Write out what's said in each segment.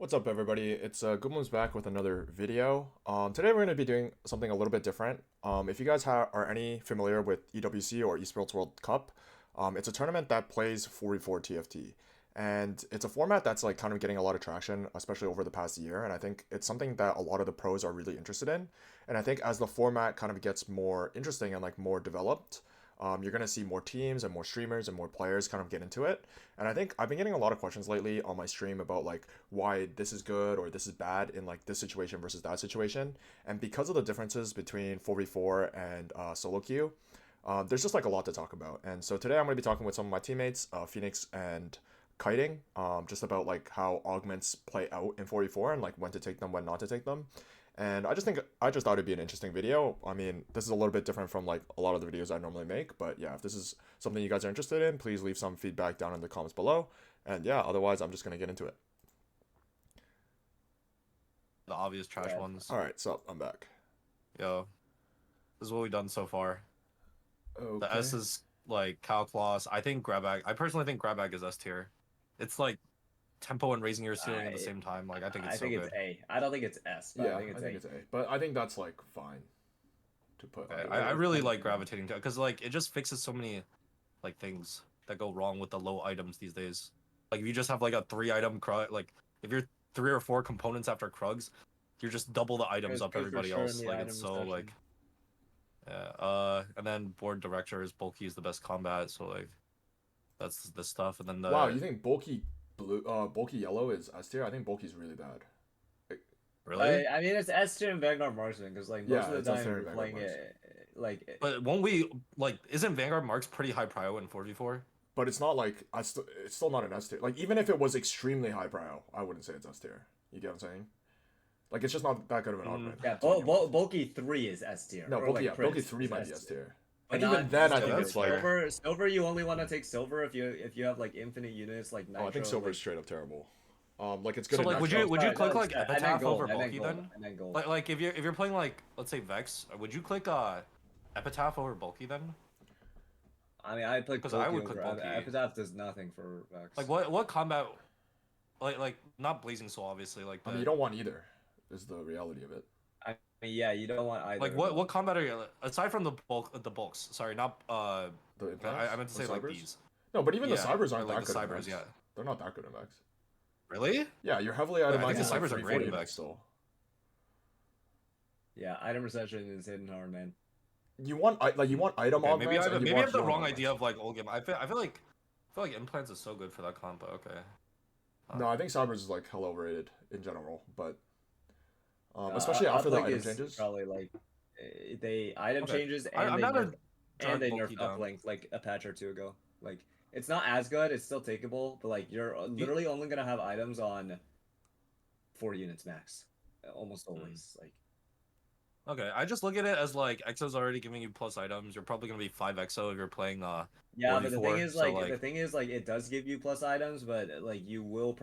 What's up, everybody? It's guubums back with another video. Today we're going to be doing something a little bit different. If you guys are any familiar with EWC or Esports World Cup, it's a tournament that plays 4v4 TFT, and it's a format that's like kind of getting a lot of traction, especially over the past year. And I think it's something that a lot of the pros are really interested in. And I think as the format kind of gets more interesting and like more developed, you're going to see more teams and more streamers and more players kind of get into it. And I think I've been getting a lot of questions lately on my stream about like why this is good or this is bad in like this situation versus that situation. And because of the differences between 4v4 and solo queue, there's just like a lot to talk about. And so today I'm going to be talking with some of my teammates, Phoenix and Kiting, just about like how augments play out in 4v4 and like when to take them, when not to take them. And I just thought it'd be an interesting video. I mean, this is a little bit different from like a lot of the videos I normally make, but yeah, if this is something you guys are interested in, please leave some feedback down in the comments below. And yeah, otherwise I'm just gonna get into it. The obvious trash ones. All right, so I'm back. Yo, this is what we've done so far. Okay. The S is like Calcloss. I personally think Grabbag is S tier. It's like tempo and raising your ceiling at the same time. Like I think it's it's A. I don't think it's S. But Yeah, I think it's A. But I think that's like fine to put. Okay. I really like gravitating to it because like it just fixes so many like things that go wrong with the low items these days. Like if you just have like a 3-item krug, like if you're 3 or 4 components after krugs, you're just double the items up everybody else. Like it's so like. Yeah, and then board directors, bulky is the best combat, so like that's the stuff. And then Wow, you think bulky bulky yellow is S tier? I think bulky's really bad. Really? I mean, it's S tier in Vanguard Marksman because like most of the time you're playing it like. But won't we like? Isn't Vanguard Marks pretty high prio in 4v4? But it's not like it's still not an S tier. Like even if it was extremely high prio, I wouldn't say it's S tier. You get what I'm saying? Like it's just not that good of an augment. Yeah, bulky 3 is S tier. No, bulky, like, bulky 3 might be S tier. But even then, I think it's like silver. You only want to take silver if you have like infinite units like nitro. Oh, I think silver is straight up terrible. Like it's good. So like, would you click like Epitaph over gold, bulky then? Like if you're playing like let's say Vex, would you click Epitaph over bulky then? I mean, I play because I would click bulky. Epitaph does nothing for Vex. Like what combat? Like not Blazing Soul obviously. Like I mean, you don't want either. Is the reality of it. I mean, yeah, you don't want either. Like what combat are you aside from the bulks? Sorry, not the implants, I meant to say like these. No, but even the cybers aren't like that good. The cybers, yeah, they're not that good in Vex. Really? Yeah, you're heavily itemizing. I think the cybers are great in Vex still. Yeah, item reception is hidden hard, man. You want item augments. Maybe I have the wrong idea of like old game. I feel like implants is so good for that combo. Okay. No, I think cybers is like hell overrated in general, but especially after the item changes. Probably like they item changes and they nerfed uplink like a patch or two ago. Like it's not as good, it's still takeable, but like you're literally only gonna have items on 4 units max, almost always. Like okay, I just look at it as like EXO's already giving you plus items. You're probably gonna be 5 EXO if you're playing yeah, but the thing is like it does give you plus items, but like you will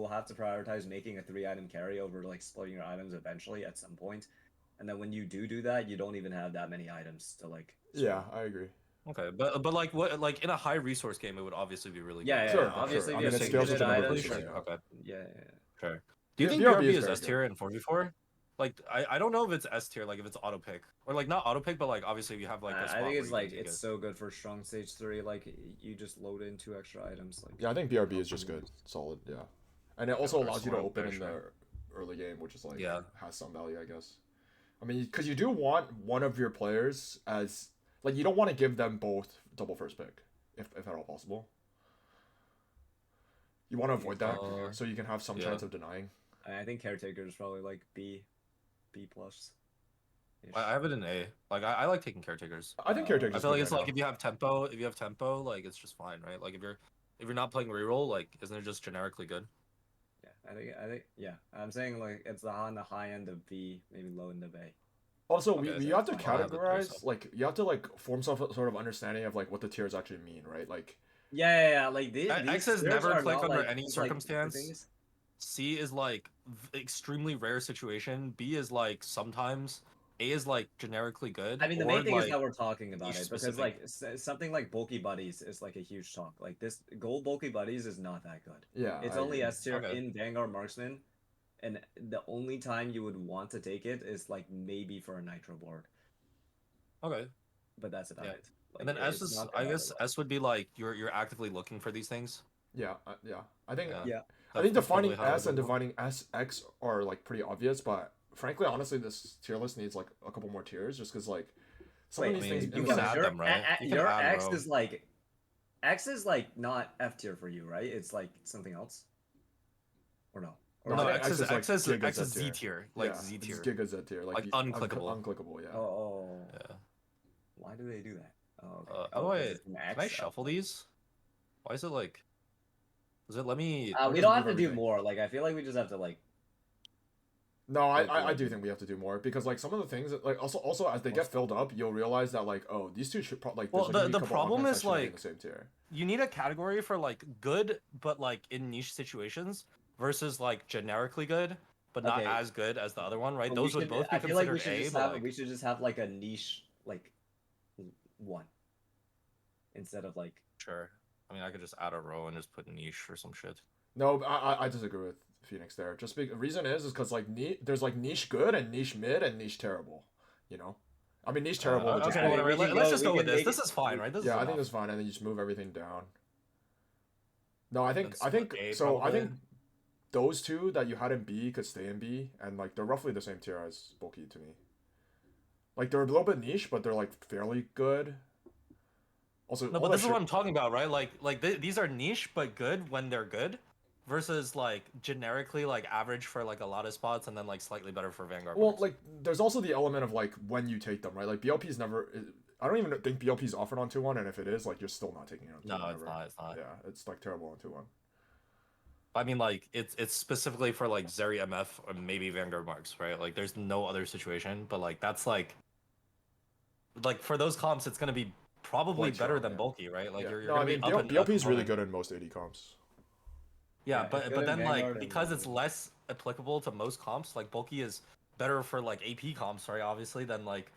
have to prioritize making a 3-item carry over like splitting your items eventually at some point. And then when you do that, you don't even have that many items to like. Yeah, I agree. Okay, but like what like in a high resource game, it would obviously be really good. Yeah, sure, obviously. Sure. I mean, it scales with the number of sure. Okay. Yeah. Sure. Do you think BRB is S tier in 4v4? Like I don't know if it's S tier, like if it's auto pick or like not auto pick, but like obviously you have like. I think it's like it's so good for strong stage 3. Like you just load in 2 extra items. Like yeah, I think BRB is just good, solid. Yeah, and it also allows you to open in the early game, which is like has some value, I guess. I mean, because you do want one of your players as like you don't want to give them both double first pick, if at all possible. You want to avoid that so you can have some chance of denying. I think caretaker is probably like B plus. I have it in A. Like I like taking caretakers. I think caretakers. I feel like it's like if you have tempo, like it's just fine, right? Like if you're not playing reroll, like isn't it just generically good? Yeah, I think yeah. I'm saying like it's on the high end of B, maybe low end of A. Also, you have to categorize, like you have to like form some sort of understanding of like what the tiers actually mean, right? Like yeah. Like these X is never click under like, any circumstance. C is like extremely rare situation. B is like sometimes. A is like generically good. I mean, the main thing is that we're talking about it because like something like bulky buddies is like a huge talk. Like this gold bulky buddies is not that good. Yeah, it's only S tier in Vanguard Marksman. and the only time you would want to take it is like maybe for a nitro board. Okay. But that's about Yeah. it. Like, And then S is, I guess S would be like you're actively looking for these things. Yeah, yeah. I think Yeah. I think That's defining probably how S and defining SX are like pretty obvious, but frankly, honestly, this tier list needs like a couple more tiers, just because like some of these things you can add them, right? You can your add X is like X is like not F tier for you, right? It's like something else, or no? Or No, X is Z tier, like Z tier, Giga Z tier, like unclickable. Unclickable, yeah. Oh. Yeah. Why do they do that? Oh, Okay. How do can I shuffle these? Why is it like? Does it let me? We don't have to do more. Like I feel like we just have to like. No, I do think we have to do more because like some of the things that, like also as they get filled up, you'll realize that like these two should probably like. Well, the problem is like the same tier. You need a category for like good, but like in niche situations versus like generically good, but not as good as the other one, right? Those would both be considered we should just have like a niche like one instead of like. Sure. I mean, I could just add a row and just put niche or some shit. No, I disagree with Phoenix there. Just the reason is because like there's like niche good and niche mid and niche terrible. You know, I mean niche terrible. Okay, whatever. Let's just go with this. This is fine, right? I think it's fine, and then you just move everything down. No, I think those two that you had in B could stay in B, and like they're roughly the same tier as bulky to me. Like they're a little bit niche, but they're like fairly good. Also, no, but this is what I'm talking about, right? Like these are niche but good when they're good, versus like generically like average for like a lot of spots and then like slightly better for Vanguard. Well, like there's also the element of like when you take them, right? Like BLP is never. I don't even think BLP is offered on 2-1, and if it is, like you're still not taking it on 2-1. No, it's not. It's not. Yeah, it's like terrible on 2-1. I mean, like it's specifically for like Zeri MF or maybe Vanguard marks, right? Like there's no other situation, but like that's like for those comps, it's gonna be probably better than bulky, right? Like you're no, I mean BLP is really good in most AD comps. Yeah, but then like because it's less applicable to most comps, like bulky is better for like AP comps, right? Obviously, than like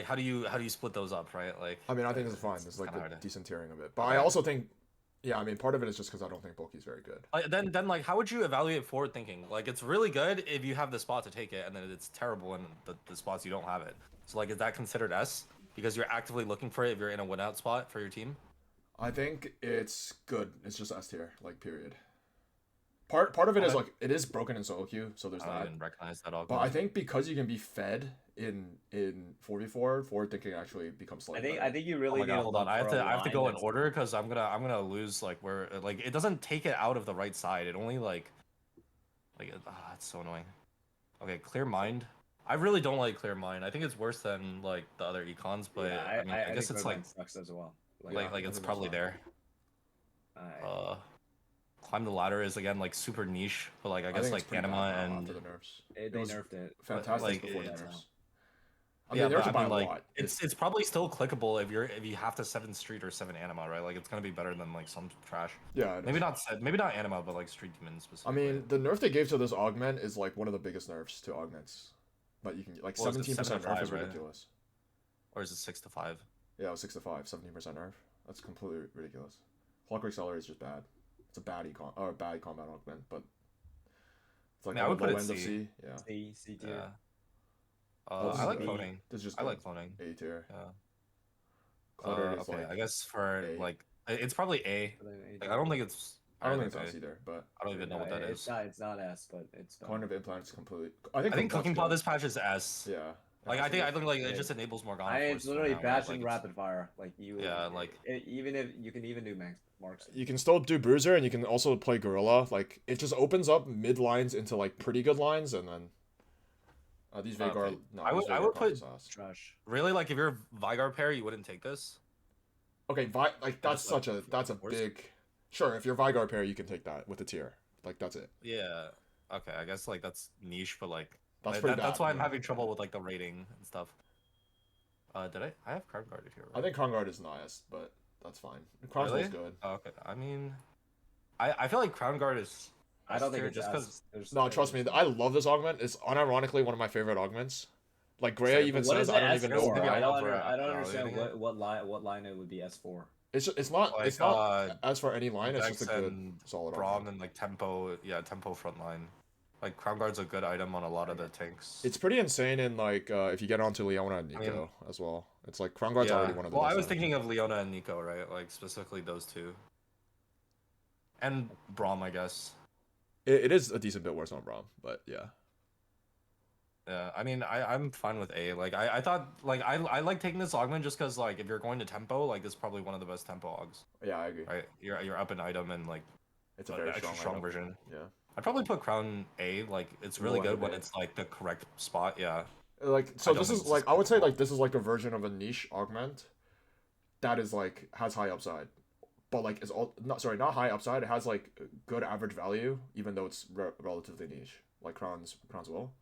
how do you split those up, right? Like I mean, I think it's fine. There's like a decent tiering of it, but I also think, yeah, I mean, part of it is just because I don't think bulky is very good. Then like how would you evaluate forward thinking? Like it's really good if you have the spot to take it, and then it's terrible in the spots you don't have it. So like is that considered S because you're actively looking for it if you're in a win out spot for your team? I think it's good. It's just S tier, like period. Part of it is like it is broken in solo queue, so there's that. I didn't recognize that all. But I think because you can be fed in 4v4, forward thinking actually becomes slightly. I think you really need to hold on. I have to go in order because I'm gonna lose like where like it doesn't take it out of the right side. It only it's so annoying. Okay, clear mind. I really don't like clear mind. I think it's worse than like the other econs, but yeah, I guess it's like sucks as well. Like it's probably there. Climb the ladder is again like super niche, but like I guess like anima and the nerfs. They nerfed it. Fantastic before the nerfs. I mean, yeah, but like it's probably still clickable if you have to 7 street or 7 anima, right? Like it's gonna be better than like some trash. Yeah. Maybe not anima, but like street demons specifically. I mean, the nerf they gave to this augment is like one of the biggest nerfs to augments. But you can like 17% nerf is ridiculous. Or is it 6 to 5? Yeah, it was 6 to 5, 17% nerf. That's completely ridiculous. Clockwork Accelerator is just bad. It's a bad econ or a bad combat augment, but it's like I would put it end C. of C. Yeah. C tier. Yeah. I like cloning. I like cloning. A tier. Yeah. Okay, like I guess for A. Like it's probably A. Like I don't think it's S either, but I don't even know what that is. It's not S, but it's Cognitive implants completely. I think cooking pot this patch is S. Yeah. Like I think like it just enables more Ghana. It's literally batching rapid fire. Like you. Yeah, like even if you can even do max marks. You can still do bruiser, and you can also play gorilla. Like it just opens up mid lines into like pretty good lines, and then these Vagar. Okay. No, I would put trash. Really, like if you're Vigar pair, you wouldn't take this. Okay, that's a big. Sure, if you're Vigar pair, you can take that with the tier. Like that's it. Yeah. Okay, I guess like that's niche, but like that's why I'm having trouble with like the rating and stuff. Did I have Crown Guarded here? Right? I think Crown Guard is nice, but that's fine. Crown Guard is good. Oh, okay. I mean, I feel like Crown Guard is. I don't think it's just because. No, trust me. I love this augment. It's unironically one of my favorite augments. Like Greya even says, I don't even know why. I don't understand what line it would be S for. It's not like, it's not as for any line. It's just a good solid Braum and like tempo, tempo front line. Like Crown Guard's a good item on a lot of the tanks. It's pretty insane in like if you get onto Leona and Nico as well. It's like Crown Guard's already one of the best. Well, I was thinking of Leona and Nico, right? Like specifically those two. And Braum, I guess. It is a decent bit worse on Braum, but yeah. Yeah, I mean, I'm fine with A. Like, I thought, like, I like taking this augment just because, like, if you're going to tempo, like, this is probably one of the best tempo augs. Yeah, I agree. Right? You're up an item and, like, it's a very extra strong version. Yeah. I'd probably put Crown A. Like, it's really good when it's, like, the correct spot. Yeah. Like, so this is, like, I would say, like, this is, like, a version of a niche augment that is, like, has high upside. But, like, not high upside. It has, like, good average value, even though it's relatively niche. Like, Crown's will.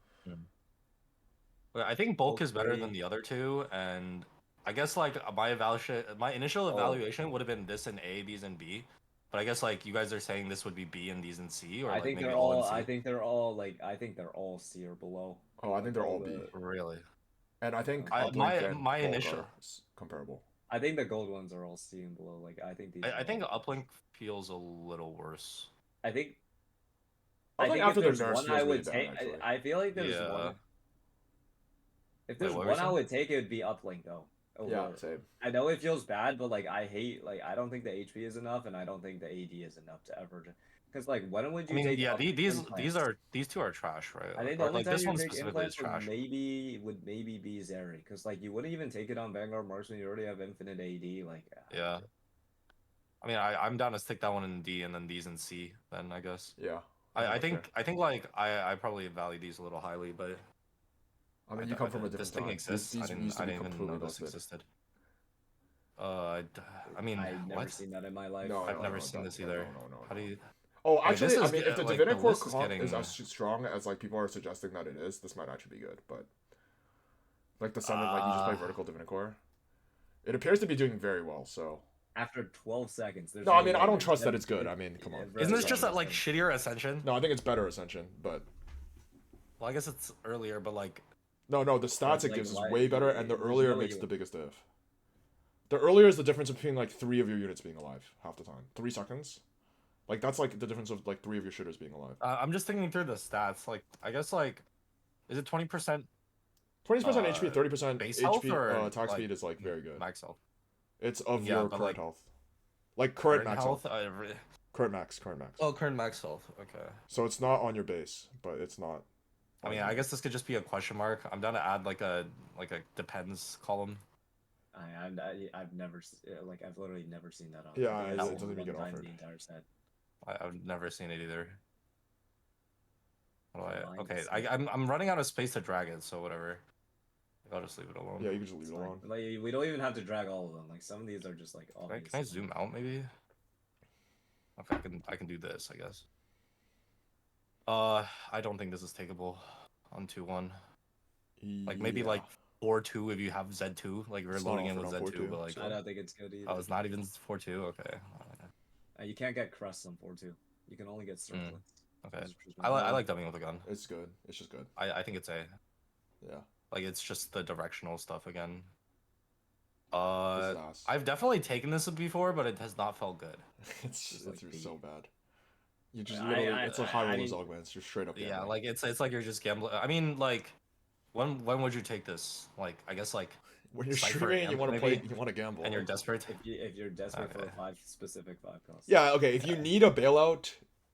I think bulk is better than the other two, and I guess like my initial evaluation would have been this in A, these in B, but I guess like you guys are saying this would be B and these in C, or I think they're all. I think they're all C or below. Oh, I think they're all B. Really? And I think my initial is comparable. I think the gold ones are all C and below. Like I think these. I think Uplink feels a little worse. I think after there's the nerfs one I would bad, take. I feel like there's one. If there's one I would take, it would be Uplink though. Yeah, same. I know it feels bad, but like I don't think the HP is enough, and I don't think the AD is enough to ever. Because like when would you take? Yeah, these two are trash, right? I think the only time you take implants would maybe be Zeri, because like you wouldn't even take it on Vanguard Marksman. You already have infinite AD. Like yeah. I mean, I'm down to stick that one in D and then these in C. Then I guess. Yeah. I think like I probably value these a little highly, but. I mean, you come from a different this thing time. Exists. I didn't even know this existed. I mean, I've never seen that in my life. No, I've never seen this either. No. How do you? Oh, actually, I mean, if the Divinicore comp is as strong as like people are suggesting that it is, this might actually be good. But like the summon, like you just play vertical Divinicore, it appears to be doing very well. So after 12 seconds, no, I mean, I don't trust that it's good. I mean, come on. Isn't this just that like shittier Ascension? No, I think it's better Ascension, but. Well, I guess it's earlier, but like. No, the stats it gives is way better, and the earlier makes the biggest diff. The earlier is the difference between like 3 of your units being alive half the time. 3 seconds, like that's like the difference of like 3 of your shitters being alive. I'm just thinking through the stats. Like I guess like, is it 20%? 20% HP, 30% HP attack speed is like very good. Max health. It's of your current health, like current max health. Current max. Oh, current max health. Okay. So it's not on your base, but it's not. I mean, I guess this could just be a question mark. I'm down to add like a depends column. I've never I've literally never seen that on. Yeah, it doesn't even get offered. The entire set. I've never seen it either. Okay, I'm running out of space to drag it, so whatever. I'll just leave it alone. Yeah, you can just leave it alone. Like we don't even have to drag all of them. Like some of these are just like obvious. Can I zoom out maybe? Okay, I can do this, I guess. I don't think this is takeable on 2-1. Like maybe like 4-2 if you have Z2, like you're loading in with Z2, but like I don't think it's good either. Oh, it's not even 4-2. Okay. You can't get crusts on 4-2. You can only get circlets. Okay. I like dubbing with a gun. It's good. It's just good. I think it's A. Yeah. Like it's just the directional stuff again. I've definitely taken this before, but it has not felt good. it's so bad. You just literally, it's like high rollers augments. You're straight up gambling. Yeah, like it's like you're just gambling. I mean, like, when would you take this? Like, I guess like when you're streaming and you want to play, you want to gamble, and you're desperate. If you're desperate for a specific 5 cost. Yeah. Okay. If you need a bailout,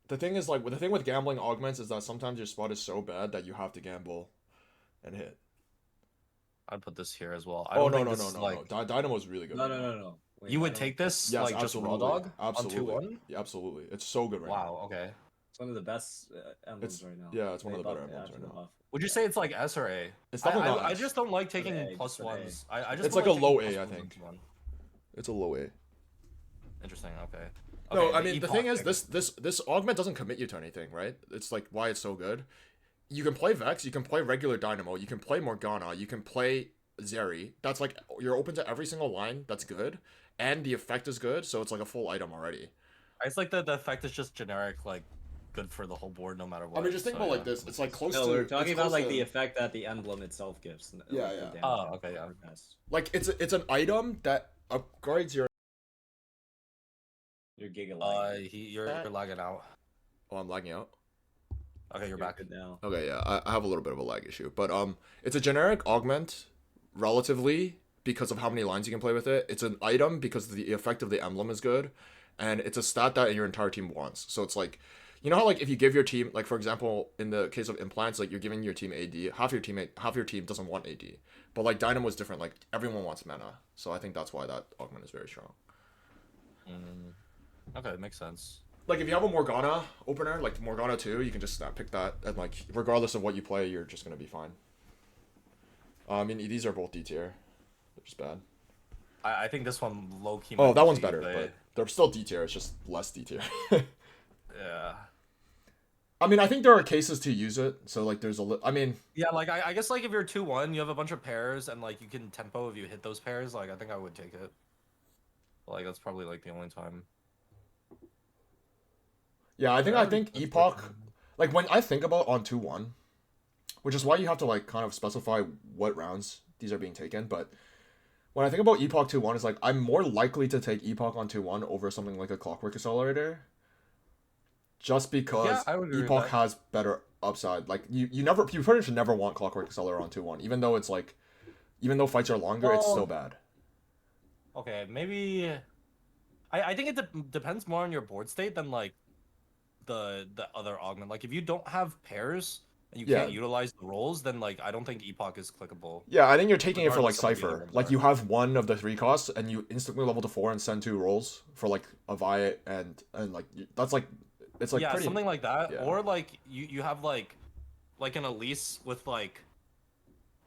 the thing is like the thing with gambling augments is that sometimes your spot is so bad that you have to gamble, and hit. I'd put this here as well. No. Dynamo's really good. No. Wait, you would take this like just raw dog absolutely. on 2-1? Yeah, absolutely. It's so good right now. Wow, okay. It's one of the best emblems right now. Yeah, it's one of the better emblems right now. Would you say it's like S or A? It's definitely not I just don't like taking +1s. It's like a low A, I think. It's a low A. Interesting, okay. No, I mean the thing is this augment doesn't commit you to anything, right? It's like why it's so good. You can play Vex, you can play regular Dynamo, you can play Morgana, you can play Zeri. That's like you're open to every single line. That's good. And the effect is good, so it's like a full item already. It's like the effect is just generic, like good for the whole board, no matter what. I mean, just think about like this. It's like close to. No, we're talking about like the effect that the emblem itself gives. Yeah. Oh, okay, yeah. Like it's an item that upgrades your. Your giga lag. You're lagging out. Oh, I'm lagging out. Okay, you're back. Good now. Okay, yeah, I have a little bit of a lag issue, but it's a generic augment, relatively, because of how many lines you can play with it. It's an item because the effect of the emblem is good, and it's a stat that your entire team wants. So it's like, you know how like if you give your team, like for example, in the case of implants, like you're giving your team AD, half your team doesn't want AD, but like Dynamo is different. Like everyone wants mana, so I think that's why that augment is very strong. Okay, it makes sense. Like if you have a Morgana opener, like Morgana 2, you can just pick that, and like regardless of what you play, you're just gonna be fine. I mean, these are both D tier. They're just bad. I think this one low key. Oh, that one's better, but they're still D tier. It's just less D tier. Yeah. I mean, I think there are cases to use it. So like, there's I mean. Yeah, like I guess like if you're 2-1, you have a bunch of pairs, and like you can tempo if you hit those pairs. Like I think I would take it. Like that's probably like the only time. Yeah, I think Epoch, like when I think about on 2-1, which is why you have to like kind of specify what rounds these are being taken. But when I think about Epoch 2-1, it's like I'm more likely to take Epoch on 2-1 over something like a Clockwork Accelerator. Just because Epoch has better upside. Like you pretty much should never want Clockwork Accelerator on 2-1, even though it's like, even though fights are longer, it's still bad. Okay, maybe. I think it depends more on your board state than like the other augment. Like if you don't have pairs and you can't utilize the rolls, then like I don't think Epoch is clickable. Yeah, I think you're taking it for like Cypher. Like you have one of the 3 costs and you instantly level to 4 and send 2 rolls for like a Vi and like that's like, it's like pretty, something like that. Yeah. Or like you have like an Elise with like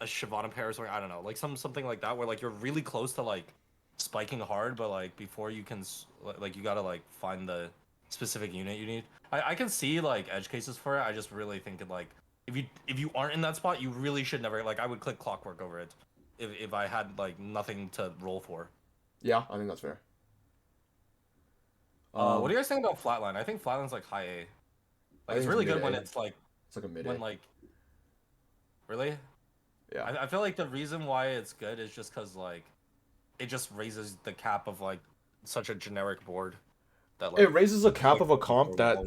a Shyvana pair or something. I don't know, like something like that where like you're really close to like spiking hard, but like before you can like you gotta like find the specific unit you need. I can see like edge cases for it. I just really think it like if you aren't in that spot, you really should never, like I would click Clockwork over it if I had like nothing to roll for. Yeah, I think that's fair. What do you guys think about Flatline? I think Flatline's like high A. Like it's really good when it's like a mid A. When like really? Yeah. I feel like the reason why it's good is just because like it just raises the cap of like such a generic board. That, like, it raises a cap of a comp that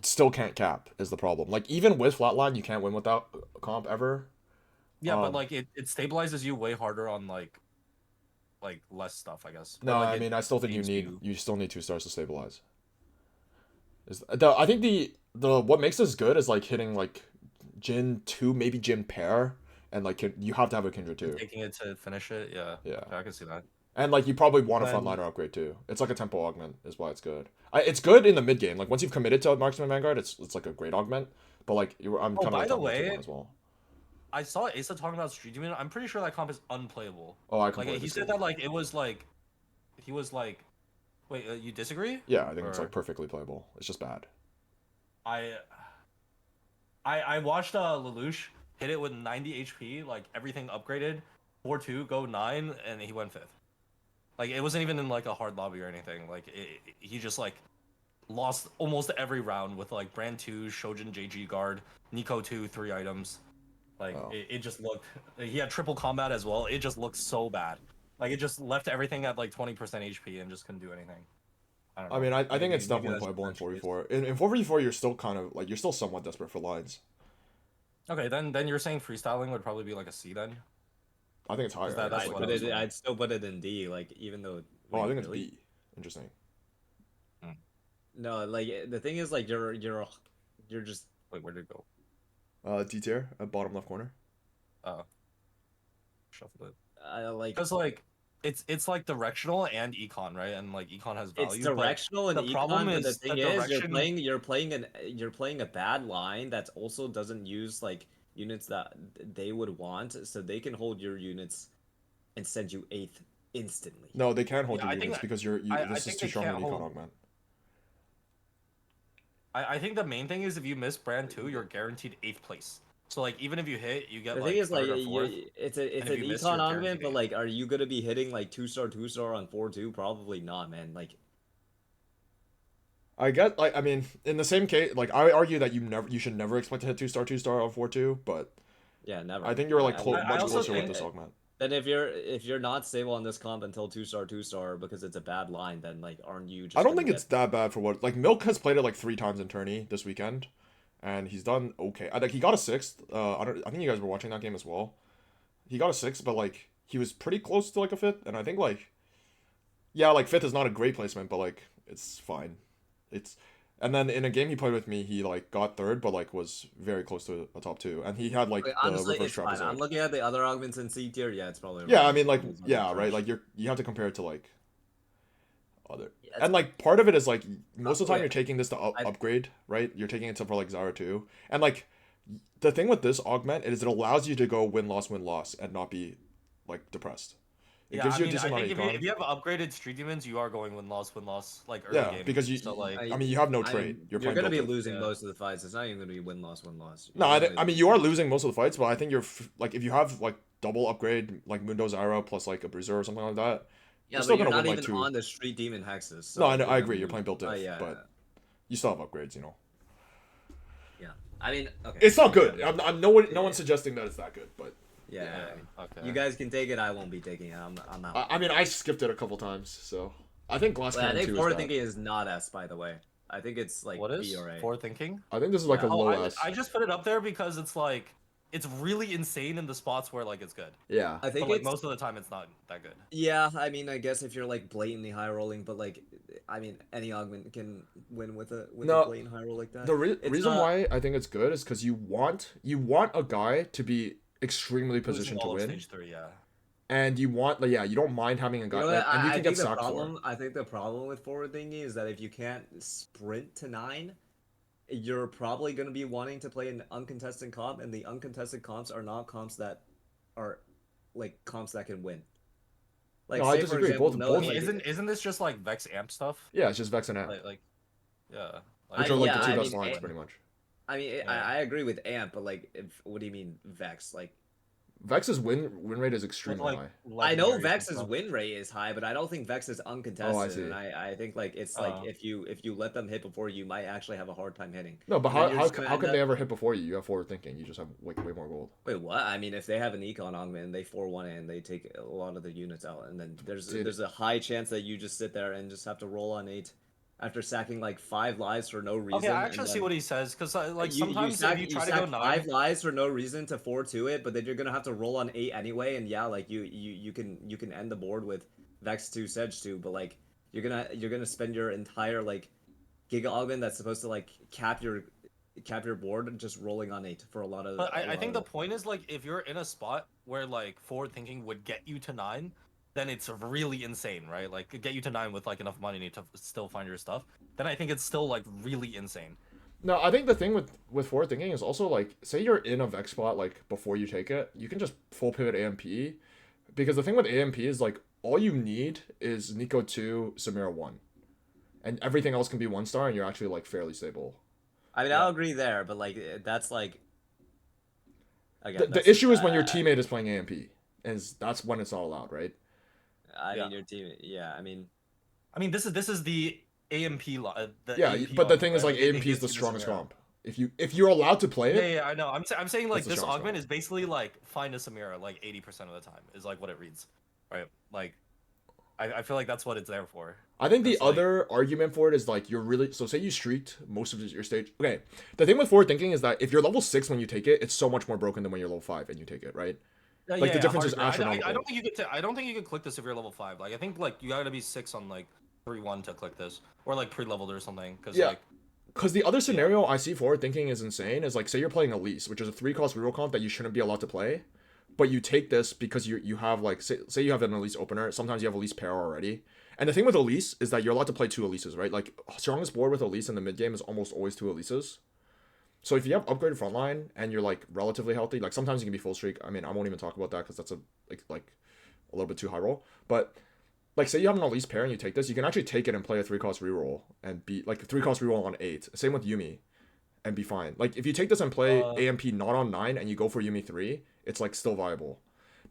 still can't cap is the problem. Like even with Flatline, you can't win without comp ever. Yeah, but like it stabilizes you way harder on like less stuff, I guess. No, like, I mean I still think you still need 2 stars to stabilize. I think the what makes this good is like hitting like Jin 2, maybe Jin pair, and like you have to have a Kindred too. Taking it to finish it, yeah. Yeah, I can see that. And like you probably want a frontliner upgrade too. It's like a tempo augment is why it's good. It's good in the mid game. Like once you've committed to Marksman Vanguard, it's like a great augment. But like I'm kind of by the way, as well. I saw Asa talking about Street Demon. I'm pretty sure that comp is unplayable. Oh, I completely he said that like it was like he was like, wait, you disagree? Yeah, I think it's like perfectly playable. It's just bad. I watched Lelouch hit it with 90 HP, like everything upgraded, 4-2, go 9, and he went 5th. Like it wasn't even in like a hard lobby or anything. Like he just like lost almost every round with like Brand 2, Shojin JG guard, Nico 2, 3 items. Like it just looked. He had triple combat as well. It just looked so bad. Like it just left everything at like 20% HP and just couldn't do anything. I mean, I think it's definitely playable in 4v4. In 4v4, you're still kind of like you're still somewhat desperate for lines. Okay, then you're saying freestyling would probably be like a C then. I think it's higher. I'd still put it in D. Like even though. I think it's B. Interesting. No, like the thing is, like you're just. Wait, where did it go? D tier at bottom left corner. Oh. Shuffled it. Like. Because like it's like directional and econ, right? And like econ has value. It's directional and the problem is the thing is you're playing a bad line that also doesn't use like units that they would want, so they can hold your units and send you 8th instantly. No, they can't hold your units because this is too strong an econ augment. I think the main thing is if you miss Brand 2, you're guaranteed 8th place. So like even if you hit, you get. The thing is like it's an econ augment, but like, are you gonna be hitting like 2-star on 4-2? Probably not, man. Like, I get like I mean in the same case, like I argue that you should never expect to hit 2-star on 4-2, but yeah, never. I think you're like much closer with this augment. Then if you're not stable on this comp until 2-star because it's a bad line, then like aren't you? Just I don't think it's that bad for what like Milk has played it like 3 times in tourney this weekend. and he's done okay. Like he got a sixth. I think you guys were watching that game as well. He got a sixth, but like he was pretty close to like a fifth, and I think like yeah, like fifth is not a great placement, but like it's fine. It's and then in a game he played with me, he like got third, but like was very close to a top two, and he had like Wait, the honestly, reverse it's fine. trapezoid. I'm looking at the other augments in C tier. Yeah, it's probably Yeah, right. I mean like It's yeah, right. trash. Like you have to compare it to like other. Yeah, And like part of it is like most of the time wait, you're taking this to I upgrade, right? You're taking it to for like Zara 2. And like the thing with this augment is it allows you to go win loss and not be like depressed. It Yeah, gives I you a mean, I decent amount think of econ. if you have upgraded street demons, you are going win loss like early Yeah, game. because So like, I mean you have no I trade. mean, You're you're playing gonna be built-in. losing Yeah. most of the fights. It's not even gonna be win loss. No, You're I mean losing. you are losing most of the fights, but I think you're like if you have like double upgrade like Mundo Zyra plus like a Bruiser or something like that, Yeah, you're still but you're gonna not win like even two. on the street demon hexes. So No, I know, you're I gonna agree. You're lose. playing built diff, Yeah, but you still have upgrades, you know. yeah. I mean, okay. It's not good. Yeah, I'm no one's suggesting that it's that good, but yeah. yeah, okay. You guys can take it. I won't be taking it. I'm out. I mean I skipped it a couple times, so I think Glass Well, I Cannon think 2 is forward bad. thinking is not S, by the way. I think it's like What is B or A. forward thinking? I think this is like Yeah. a Oh, low I, S. I just put it up there because it's like it's really insane in the spots where like it's good. Yeah. I think But like it's most of the time it's not that good. yeah. I mean, I guess if you're like blatantly high rolling, but like, I mean, any augment can win with a No, blatant high roll like that. The It's reason not- why I think it's good is because you want a guy to be extremely Losing positioned to all of win, stage 3, yeah. and you want like yeah, you don't mind having a guy You know what, and you I can think get the sacked problem. for. I think the problem with forward thinking is that if you can't sprint to 9, you're probably going to be wanting to play an uncontested comp, and the uncontested comps are not comps that are like comps that can win. Like, No, I say, disagree. For example, Both- I both- mean, like, isn't this just like Vex amp stuff? Yeah, it's just Vex and Amp, Like yeah. which are like yeah, the two I best mean, lines pretty much. I mean, Yeah. I agree with Amp, but like, what do you mean Vex? Like, Vex's win rate is With, extremely like, high. I know legendaries and Vex's stuff. win rate is high, but I don't think Vex is uncontested. Oh, I see. And I think like it's like Uh. if you let them hit before you might actually have a hard time hitting. No, but And then you're how just gonna how end can up- they ever hit before you? You have forward thinking. You just have like way more gold. Wait, what? I mean, if they have an Econ augment and they 4-1 it and they take a lot of the units out, and then Dude. there's a high chance that you just sit there and just have to roll on 8 after sacking like 5 lives for no reason. Okay, I and actually see then- what he says because like you sometimes sack, if you you try to sack go 9, 5 lives for no reason to 4-2 it, but then you're gonna have to roll on 8 anyway, and yeah, like you can end the board with Vex 2 Sedge 2, but like you're gonna spend your entire like Giga Augment that's supposed to like cap your board just rolling on 8 for a lot of. but I think the of- point is like if you're in a spot where like forward thinking would get you to 9, then it's really insane, right? Like get you to 9 with like enough money to still find your stuff. Then I think it's still like really insane. No, I think the thing with forward thinking is also like say you're in a Vex spot like before you take it, you can just full pivot AMP, because the thing with AMP is like all you need is Nico 2, Samira 1, and everything else can be 1-star, and you're actually like fairly stable. I mean, Yeah. I'll agree there, but like that's like. Again, The that's- issue is when your teammate is playing AMP, and that's when it's not allowed, right? I Yeah. mean, your team. Yeah, I mean. I mean, this is the AMP Yeah, AMP but the augment, thing is right? like It AMP is gives the you strongest Samira. comp. If you're allowed to play it, Yeah, I know. I'm saying like That's the this strongest augment comp. is basically like find a Samira like 80% of the time is like what it reads, right? Like, I feel like that's what it's there for. I think the It's like- other argument for it is like you're really so say you streaked most of your stage. Okay, the thing with forward thinking is that if you're level 6 when you take it, it's so much more broken than when you're level 5 and you take it, right? Like, the difference is 100%. I astronomical. don't think you get I don't think you can click this if you're level 5. Like I think like you gotta be 6 on like 3-1 to click this, or like pre-leveled or something. Because Yeah. like Because the other scenario I see forward thinking is insane is like say you're playing Elise, which is a 3-cost reroll comp that you shouldn't be allowed to play, but you take this because you have like say you have an Elise opener. Sometimes you have Elise pair already. And the thing with Elise is that you're allowed to play 2 Elises, right? Like strongest board with Elise in the mid game is almost always 2 Elises. So if you have upgraded frontline and you're like relatively healthy, like sometimes you can be full streak. I mean, I won't even talk about that because that's a like a little bit too high roll. But like say you have an Elise pair and you take this, you can actually take it and play a 3-cost reroll and be like a 3-cost reroll on 8. Same with Yumi, and be fine. Like if you take this and play AMP not on 9 and you go for Yumi 3, it's like still viable.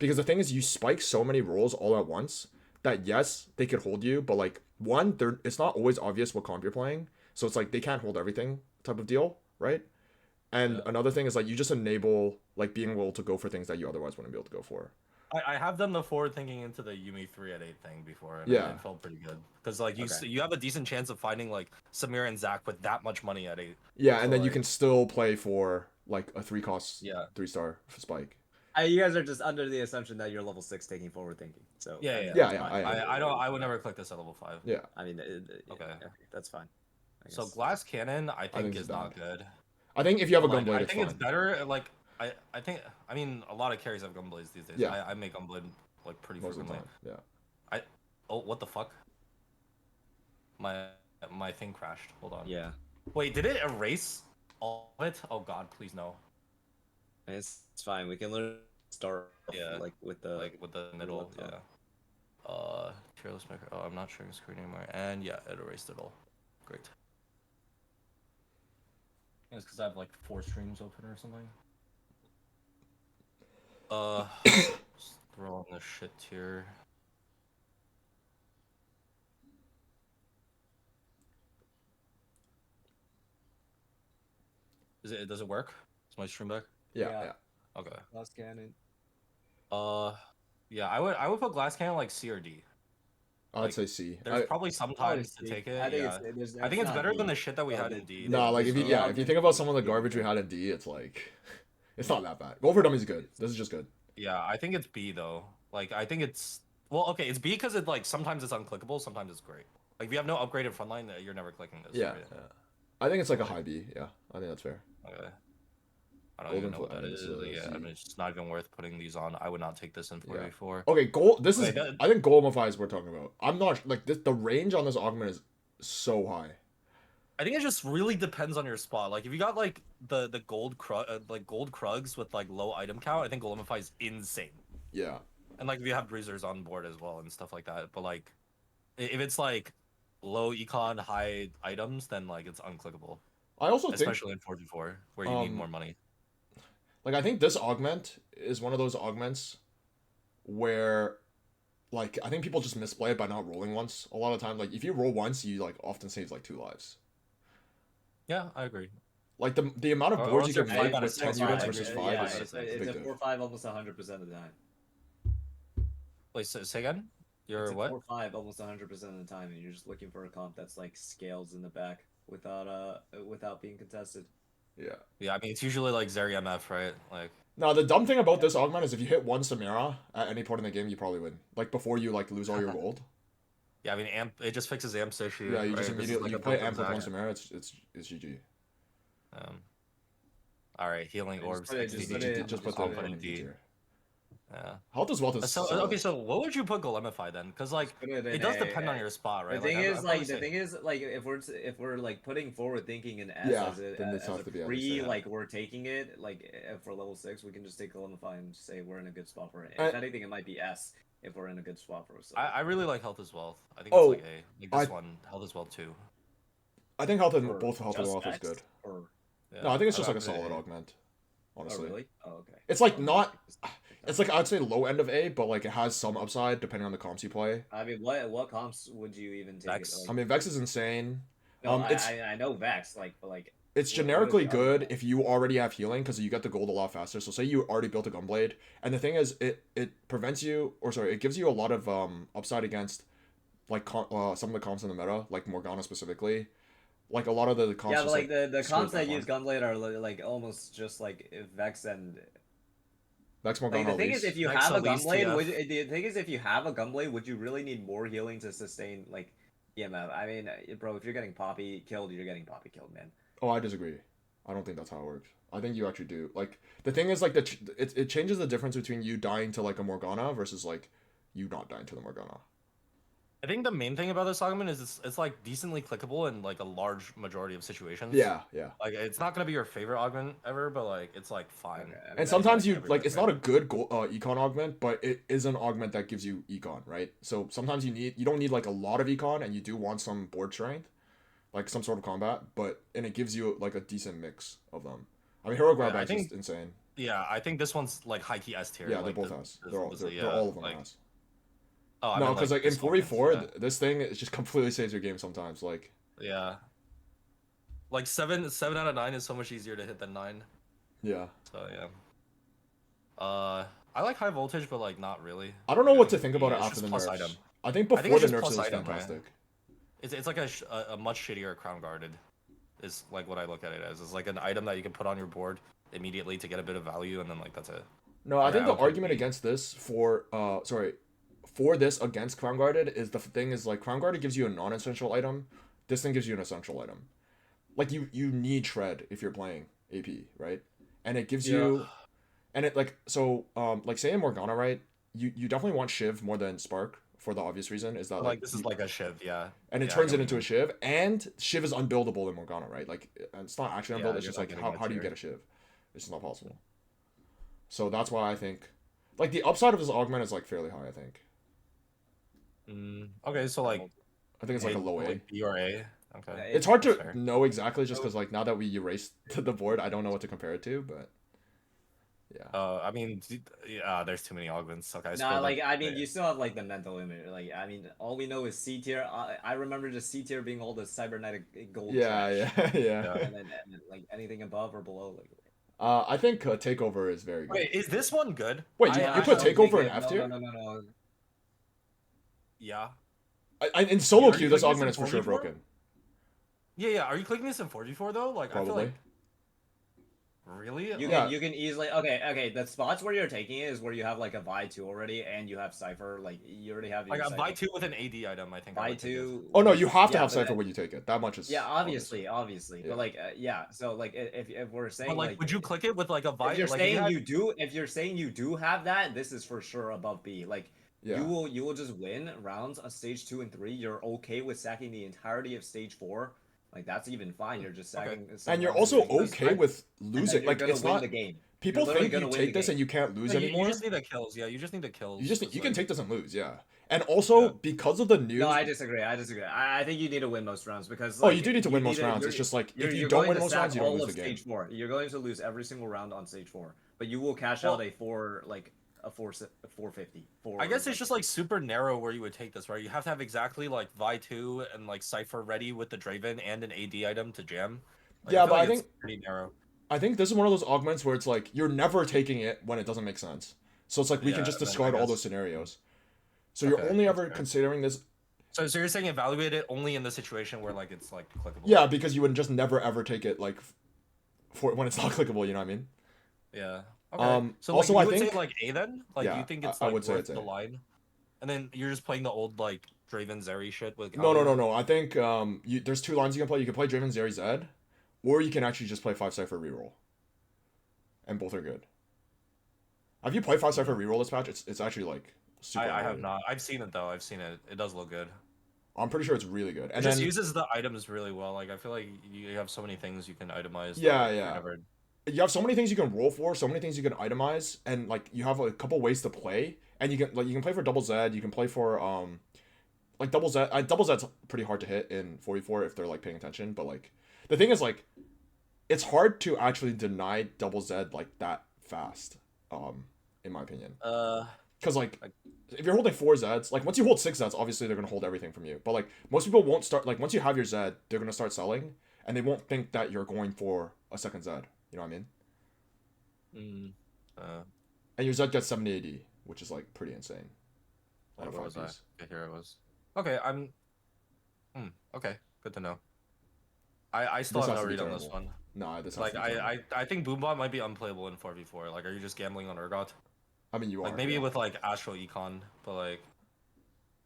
Because the thing is you spike so many rolls all at once that yes, they could hold you, but like one, it's not always obvious what comp you're playing. So it's like they can't hold everything type of deal, right? And Yeah. another thing is like you just enable like being able to go for things that you otherwise wouldn't be able to go for. I have done the forward thinking into the Yumi 3 at 8 thing before, and Yeah. it felt pretty good because like you have a decent chance of finding like Samir and Zach with that much money at 8. Yeah, So, and then you like, can still play for like a 3-cost, yeah, 3-star spike. You guys are just under the assumption that you're level 6 taking forward thinking. So yeah, I mean, yeah. Yeah, I don't. I would never click this at level 5. Yeah. I mean, Okay. Yeah, that's fine. So glass cannon, I think it's is not good. I think if you have a Like, gunblade, I it's think fine. it's better. Like I think I mean a lot of carries have gunblades these days. Yeah. I make gunblade like pretty Most of the frequently. time. Yeah. Oh, what the fuck? My thing crashed. Hold on. Yeah. Wait, did it erase all of it? Oh god, please no. It's fine. We can literally start Yeah. with the middle. Yeah. Careless maker. Oh, I'm not sharing screen anymore. And yeah, it erased it all. Great. It's because I have like 4 streams open or something. Just throw on the shit tier. Does it work? Is my stream back? Yeah. Okay. glass cannon. Yeah, I would put glass cannon like C or D. I'd say C. There's probably some times to take it. I think it's better than the shit that we had in D. No, like if you think about some of the garbage we had in D, it's like it's not that bad. Gold for Dummies is good. This is just good. Yeah, I think it's B though. Like I think it's okay, it's B because it like sometimes it's unclickable, sometimes it's great. Like if you have no upgraded frontline, you're never clicking this. Yeah, right? yeah. I think it's like a high B. Yeah, I think that's fair. Okay. I don't even know what that is. Yeah, I mean, it's just not even worth putting these on. I would not take this in 4v4. Okay, gold. This is. I think Golemify is we're talking about. I'm not like this. The range on this augment is so high. I think it just really depends on your spot. Like if you got like the gold gold Krugs with like low item count, I think Golemify is insane. Yeah. And like if you have bruisers on board as well and stuff like that, but like if it's like low econ, high items, then like it's unclickable. I also think, especially in 4v4 where you need more money. Like I think this augment is one of those augments where, like, I think people just misplay it by not rolling once. A lot of time, like if you roll once, you like often save like 2 lives. Yeah, I agree. Like the amount of boards you can make with 10 units versus 5 yeah, is it's a 4-5 almost 100% of the time. Wait, say again? You're what? 4-5 almost 100% of the time, and you're just looking for a comp that's like scales in the back without being contested. Yeah. Yeah, I mean it's usually like Zeri MF, right? Like. Now the dumb thing about this augment is if you hit one Samira at any point in the game, you probably win. Like before you like lose all your gold. Yeah, I mean amp. It just fixes amp's issue. Yeah, you right? just immediately like you play amp with one Samira. It's GG. All right, healing orbs. Just put that in D. Yeah. Health as well is so okay. So what would you put Golemify then? Because like it does depend on your spot, right? The thing is like if we're like putting forward thinking in S as a pre like we're taking it like for level 6, we can just take Golemify and just say we're in a good spot for it. If anything, it might be S if we're in a good spot for us. I really like health as well. I think it's like A. Like this one, health as well too. I think health and both health and wealth is good. Yeah, no, I think it's just like a solid augment. Honestly. Oh really? Oh okay. It's like not. It's like I'd say low end of A, but like it has some upside depending on the comps you play. I mean, what comps would you even take? Vex. I mean, Vex is insane. No, I know Vex, but like it's generically good if you already have healing because you get the gold a lot faster. So say you already built a gunblade, and the thing is, it prevents you, or sorry, it gives you a lot of upside against like some of the comps in the meta, like Morgana specifically. Like a lot of the comps. Yeah, but like the comps that use gunblade are like almost just like Vex and. Vex Morgana. Like, the thing is, if you have a gunblade, the thing is, if you have a gunblade, would you really need more healing to sustain like EMF? I mean, bro, if you're getting Poppy killed, you're getting Poppy killed, man. Oh, I disagree. I don't think that's how it works. I think you actually do. Like the thing is, like it changes the difference between you dying to like a Morgana versus like you not dying to the Morgana. I think the main thing about this augment is it's like decently clickable in like a large majority of situations. Yeah. Like it's not gonna be your favorite augment ever, but like it's like fine. Okay, I mean, and sometimes you like it's not a good econ augment, but it is an augment that gives you econ, right? So sometimes you don't need like a lot of econ, and you do want some board strength, like some sort of combat, and it gives you like a decent mix of them. I mean, hero grab is just insane. Yeah, I think this one's like high key S tier. Yeah, like they're both S. They're all of them S. Oh, no, because like in 4v4, this thing it just completely saves your game sometimes. Like yeah, like 7 out of 9 is so much easier to hit than 9. Yeah. So yeah. I like high voltage, but like not really. I don't know Like, what to think about it it's after just the plus nerfs. item. I think I think before it's the just nerfs plus it was item, right? fantastic. It's like a much shittier crown guarded, is like what I look at it as. It's like an item that you can put on your board immediately to get a bit of value, and then like that's it. No, I think I the would play argument B. against this for this against Crown Guarded is the thing is like Crown Guarded gives you a non-essential item. This thing gives you an essential item. Like you need Shred if you're playing AP, right? And it gives you, and it like so like say in Morgana, right? You definitely want Shiv more than Spark for the obvious reason is that Like this is like a shiv, yeah. and it Yeah, I turns get it what into you a Shiv, and Shiv is unbuildable in Morgana, right? Like it's not actually Yeah, unbuilt. It's you're just not like getting how do you material. get a Shiv? It's just not possible. So that's why I think, like the upside of this augment is like fairly high. I think. Okay, so like I think it's like a low A. like B or A. Okay. Yeah, It's hard That's to fair. know exactly just So- because like now that we erased the board, I don't know what to compare it to, but yeah. I mean, yeah, there's too many augments. Okay, Nah, like I mean, you still have like the mental image. Like I mean, all we know is C tier. I remember just C tier being all the cybernetic gold Yeah, trash. yeah. And then like anything above or below, like. I think Takeover is very good. Wait, is this one good? Wait, you I put don't Takeover think in it- F no, tier? no. Yeah. In solo Are you queue, this clicking augment is this in for sure 4v4? broken. Yeah. Are you clicking this in 4v4 though? Like, I feel Probably. like. Really? You can easily okay. The spots where you're taking it is where you have like a Vi 2 already, and you have Cypher. Like you already have your Like a Cypher. buy 2 with an AD item, I think. I Vi would take it. 2. Oh no, you have to Yeah, have but Cypher when you take it. That much is Yeah, obviously. Yeah. But like, yeah. So like, if we're saying But like, would you click it with like a buy? if you're like, saying had... if you're saying you do have that, this is for sure above B. Like Yeah. you will just win rounds on stage 2 and 3. You're okay with sacking the entirety of stage 4. Like that's even fine. You're just sacking. some And you're rounds also because- okay with and then losing. you're Like gonna it's win not. the game. People You're literally think you gonna win take the this game. and you can't lose you anymore. just need the kills. Yeah, you just need the kills. You can take this and lose. Yeah. And also Yeah. because of the news. No, I disagree. I think you need to win most rounds because. Oh, Like, you do need to win most rounds. you're- It's just like if you you're don't going win to most sack rounds, you don't all lose of the game. stage 4. You're going to lose every single round on stage 4, but you will cash Well- out a 450. I guess it's just like super narrow where you would take this, right? You have to have exactly like Vi 2 and like Cypher ready with the Draven and an AD item to jam. Like, Yeah, feel but like I it's think- pretty narrow. I think this is one of those augments where it's like you're never taking it when it doesn't make sense. So it's like we Yeah, can just then I discard all guess- those scenarios. So you're Okay, only that's ever fair. considering this. So you're saying evaluate it only in the situation where like it's like clickable. Yeah, because you would just never ever take it like for when it's not clickable. You know what I mean? Yeah. Okay. So like, also, you I would think- say like A then? Like Yeah, you think it's I like would say worth it's A. the line? And then you're just playing the old like Draven Zeri shit with No. I think there's two lines you can play. You can play Draven Zeri Zed, or you can actually just play 5 Cypher Reroll. And both are good. Have you played 5 Cypher Reroll this patch? It's actually like super. I have hard. not. I've seen it though. I've seen it. It does look good. I'm pretty sure it's really good. It And just then uses the items really well. Like I feel like you have so many things you can itemize. that, Yeah, like, yeah. Never... you have so many things you can roll for, so many things you can itemize, and like you have a couple ways to play. And you can play for double Z. You can play for like double Z. Double Z's pretty hard to hit in 44 if they're like paying attention. But like the thing is like it's hard to actually deny double Z like that fast. In my opinion. Because like if you're holding 4 Zeds, like once you hold 6 Zeds, obviously they're gonna hold everything from you. But like most people won't start like once you have your Zed, they're gonna start selling, and they won't think that you're going for a second Zed. You know what I mean? And your Zed gets 70 AD, which is like pretty insane. On a Where was I? 5-piece. Okay, here it was. Okay, I'm. Okay, good to know. I still This have has no to be read on this terrible. one. Nah, this has Like to be terrible. I think Boombot might be unplayable in 4v4. Like, are you just gambling on Urgot? I mean, you Like are. maybe yeah. with like Astral Econ, but like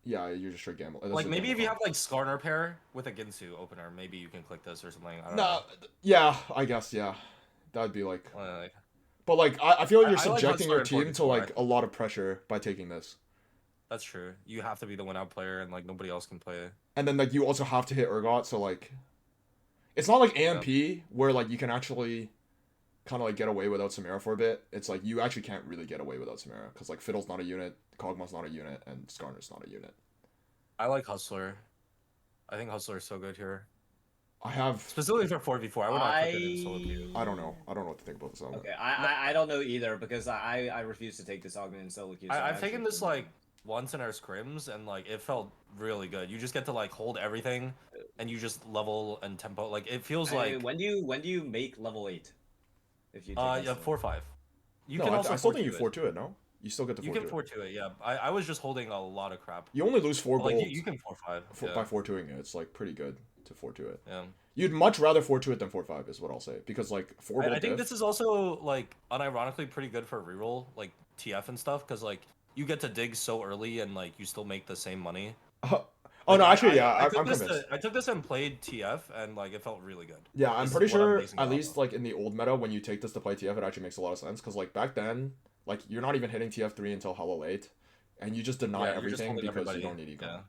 you're just straight gamble. like maybe if you have like Skarner pair with a Ginsu opener, maybe you can click this or something. I don't No, know. yeah, I guess yeah, that'd be like. Like, But like, I feel like you're I like subjecting your Hustler in team to 44, like a lot of pressure by taking this, that's true. You have to be the win-out player, and like nobody else can play. and then like you also have to hit Urgot. So like, it's not like AMP where like you can actually kind of like get away without Samara for a bit. It's like you actually can't really get away without Samara because like Fiddle's not a unit, Kog'Maw's not a unit, and Skarner's not a unit. I like Hustler. I think Hustler is so good here. I have Specifically for 4v4, I would not click it in solo queue. I don't know what to think about this augment. Okay, I don't know either because I refuse to take this augment in solo queue. So I've actually taken this don't know. like once in our scrims and like it felt really good. You just get to like hold everything and you just level and tempo. Like it feels like when do you make level 8? If you take yeah, 4-5. You No, can I also still think 4Q you it. 4-2 it. No, You still get to 4-2 You can 4-2 it, yeah. I was just holding a lot of crap. You only lose 4 But, gold. like, you can 4-5 by 4-2ing it. It's like pretty good to 4-2 it. Yeah. You'd much rather 4-2 it than 4-5 is what I'll say, because like 4 gold. I think this is also like unironically pretty good for reroll, like TF and stuff, because like you get to dig so early and like you still make the same money. Oh no, actually, I'm convinced. I took this and played TF, and like it felt really good. Yeah, I'm pretty sure at least like in the old meta, when you take this to play TF, it actually makes a lot of sense, because like back then, like you're not even hitting TF3 until hella late, and you just deny everything because you don't need Econ.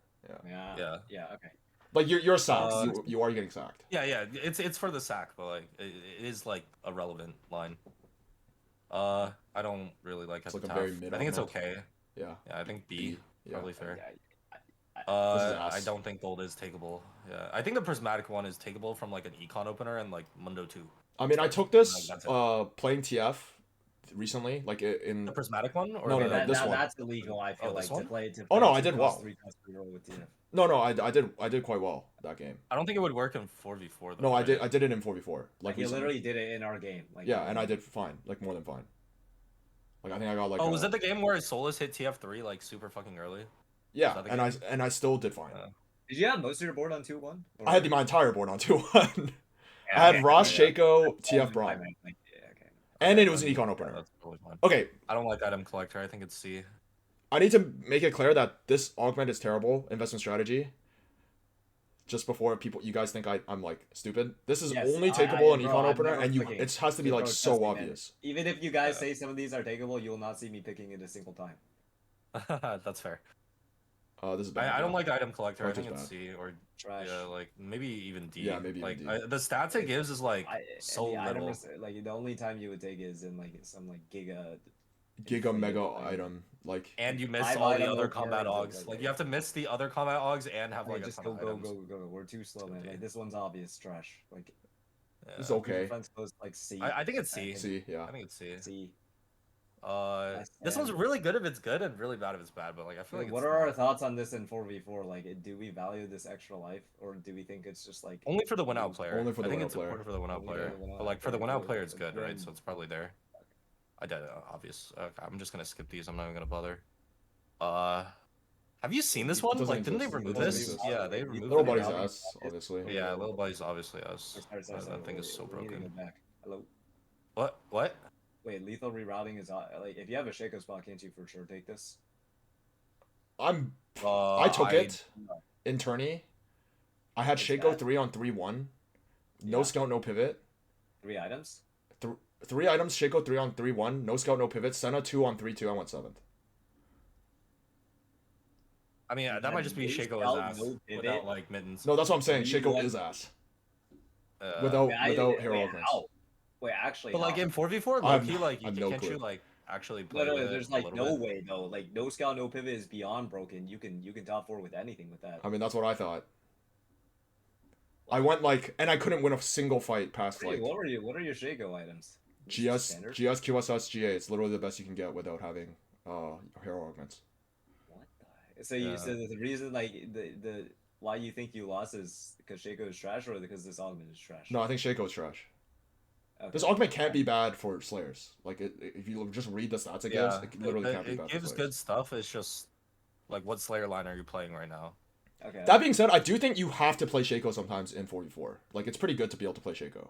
Yeah. Okay. Like you're sacked. You are getting sacked. Yeah. It's for the sack, but like it is like a relevant line. I don't really like it. Like I think it's okay. Yeah. Yeah, I think B. Probably fair. Yeah. I don't think gold is takeable. Yeah, I think the prismatic one is takeable from like an econ opener and like Mundo 2. I mean, I took this playing TF recently, like in the prismatic one. Or no, this one. That's illegal. I feel like to play. Oh no, I did well. With TF. No, I did quite well that game. I don't think it would work in 4v4 though. No, right? I did it in 4v4. Like you literally did it in our game. Like yeah, and I did fine, like more than fine. Like I think I got like. Oh, was that the game where Solus hit TF3 like super fucking early? Yeah, and I still did fine. Did you have most of your board on 2-1? I had my entire board on 2-1. I had Ross, Shaco, TF Braun. And it was an econ opener. That's totally fine. Okay. I don't like item collector. I think it's C. I need to make it clear that this augment is terrible investment strategy. Just before you guys think I'm like stupid. This is only takeable in econ opener, and it has to be like so obvious. Even if you guys say some of these are takeable, you will not see me picking it a single time. That's fair. This is bad. I don't like item collector. I think it's C or trash. Yeah, like maybe even D. Yeah, maybe like even D. The stats it gives is like so little. Like the only time you would take it is in like some like giga mega item like. And you miss all the other combat augs. Like you have to miss the other combat augs and have like just go. We're too slow, man. Like this one's obvious trash. Like it's okay. Like C. I think it's C. C, yeah. I think it's C. C. This one's really good if it's good and really bad if it's bad, but like I feel like what are our thoughts on this in 4v4? Like, do we value this extra life, or do we think it's just like only for the win out player? Only for the win out player. I think it's important for the win out player, but like for the win out player, it's good, right? So it's probably there. I did obvious. Okay, I'm just gonna skip these. I'm not even gonna bother. Have you seen this one? Like, didn't they remove this? Yeah, they removed Little Buddy's ass, obviously. Yeah, Little Buddy's obviously us. That thing is so broken. Hello. What? Wait, lethal rerouting is like if you have a Shaco spot, can't you for sure take this? I took it in tourney. I had Shaco 3 on 3-1. No scout, no pivot. 3 items? 3 items, Shaco 3 on 3-1. No scout, no pivot. Senna 2 on 3-2. I went 7th. I mean, that might just be Shaco's ass without like mittens. No, that's what I'm saying. Shaco is ass. Without hero augments. Wait, actually, but like in 4v4, low-key, like can't you like actually play? No, there's like no way though. Like no scout, no pivot is beyond broken. You can top 4 with anything with that. I mean, that's what I thought. I went like, and I couldn't win a single fight past like. What are your Shaco items? GS, QSS, GA. It's literally the best you can get without having hero augments. What the? So you said the reason like the why you think you lost is because Shaco is trash, or because this augment is trash? No, I think Shaco is trash. Okay. This augment can't be bad for Slayers. Like, if you just read the stats it gives, it literally can't be bad. It gives good stuff. It's just like, what Slayer line are you playing right now? Okay. That being said, I do think you have to play Shaco sometimes in 4v4. Like, it's pretty good to be able to play Shaco.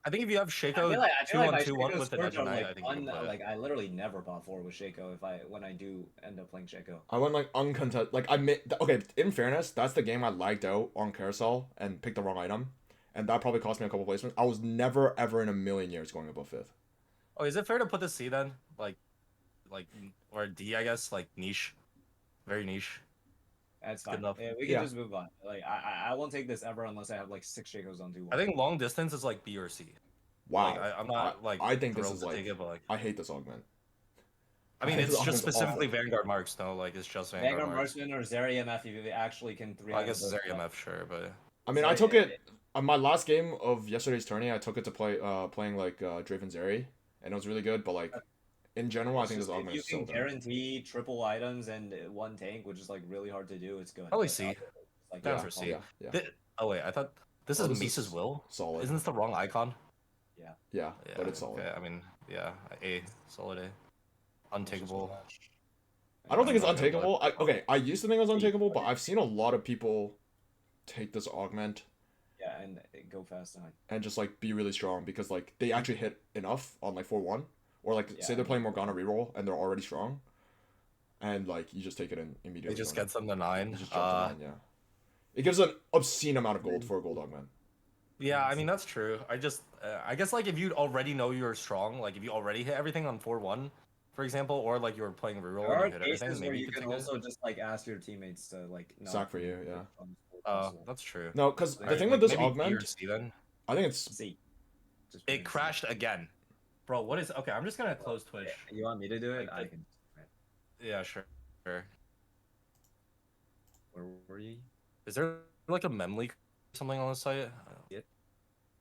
I think if you have Shaco 2-1-2-1 with an Ignite, I think you can play. Like, I literally never bought 4 with Shaco when I do end up playing Shaco. I went like uncontested. Like, okay, in fairness, that's the game I lagged out on Carousel and picked the wrong item. And that probably cost me a couple placements. I was never, ever in a million years going above 5th. Oh, is it fair to put the C then? Like, or D, I guess? Like, niche. Very niche. That's fine. Yeah, we can just move on. Like, I won't take this ever unless I have, like, 6 Shakos on 2-1. I think long distance is, like, B or C. Wow. Like, I'm not, like, I think this is, like, it, but, like, I hate this augment. I mean, it's just specifically Vanguard Marks, though. Like, it's just Vanguard Marksman or Zeri MF, if you actually can 3 I guess Zeri MF, sure, but... I mean, I took it... On my last game of yesterday's tourney, I took it to play playing like Draven Zeri, and it was really good. But like in general, I think this augment is so you can guarantee triple items and 1 tank, which is like really hard to do. It's good. Probably C. Like, down for C. Oh wait, I thought this is Misa's Will. Solid. Isn't this the wrong icon? Yeah, but it's solid. Okay, I mean, yeah, A, solid A. untakeable. I don't think it's untakeable. I used to think it was untakeable, but I've seen a lot of people take this augment. Yeah, and go fast on. And just like be really strong because like they actually hit enough on like 4-1, or like say they're playing Morgana reroll and they're already strong, and like you just take it in immediately. It just gets them to 9. Just jump to 9, yeah. It gives an obscene amount of gold for a gold augment. Yeah, I mean that's true. I guess like if you already know you're strong, like if you already hit everything on 4-1, for example, or like you were playing reroll there and you are hit cases everything, where maybe you can also just like ask your teammates to like sack for you, yeah. That's true. No, because the thing with this maybe augment, B or C, then? I think it's C. It crashed again, bro. What is? Okay, I'm just gonna close Twitch. You want me to do it? Like, I can. Yeah, sure. Where were you? Is there like a mem leak or something on the site? You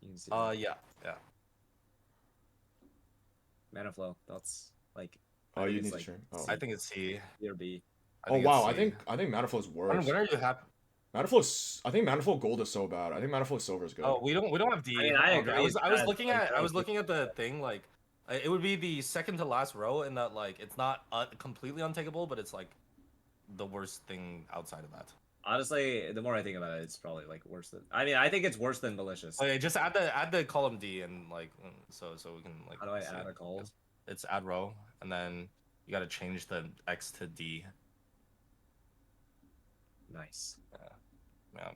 can see yeah. Mana flow. That's like. oh you it's need like to stream. Oh. I think it's C. C or B. Oh wow, I think Manaflow's worse. When are you happy? Manaflow's, I think Manaflow gold is so bad. I think Manaflow silver is good. Oh, we don't have D. I mean, I agree. I was looking at the thing, like it would be the second to last row, in that like it's not completely untakeable, but it's like the worst thing outside of that. Honestly, the more I think about it, it's probably like worse than. I mean, I think it's worse than malicious. Okay, just add the column D and like so we can like. How do I add a column? It's add row, and then you got to change the X to D. Nice. Yeah.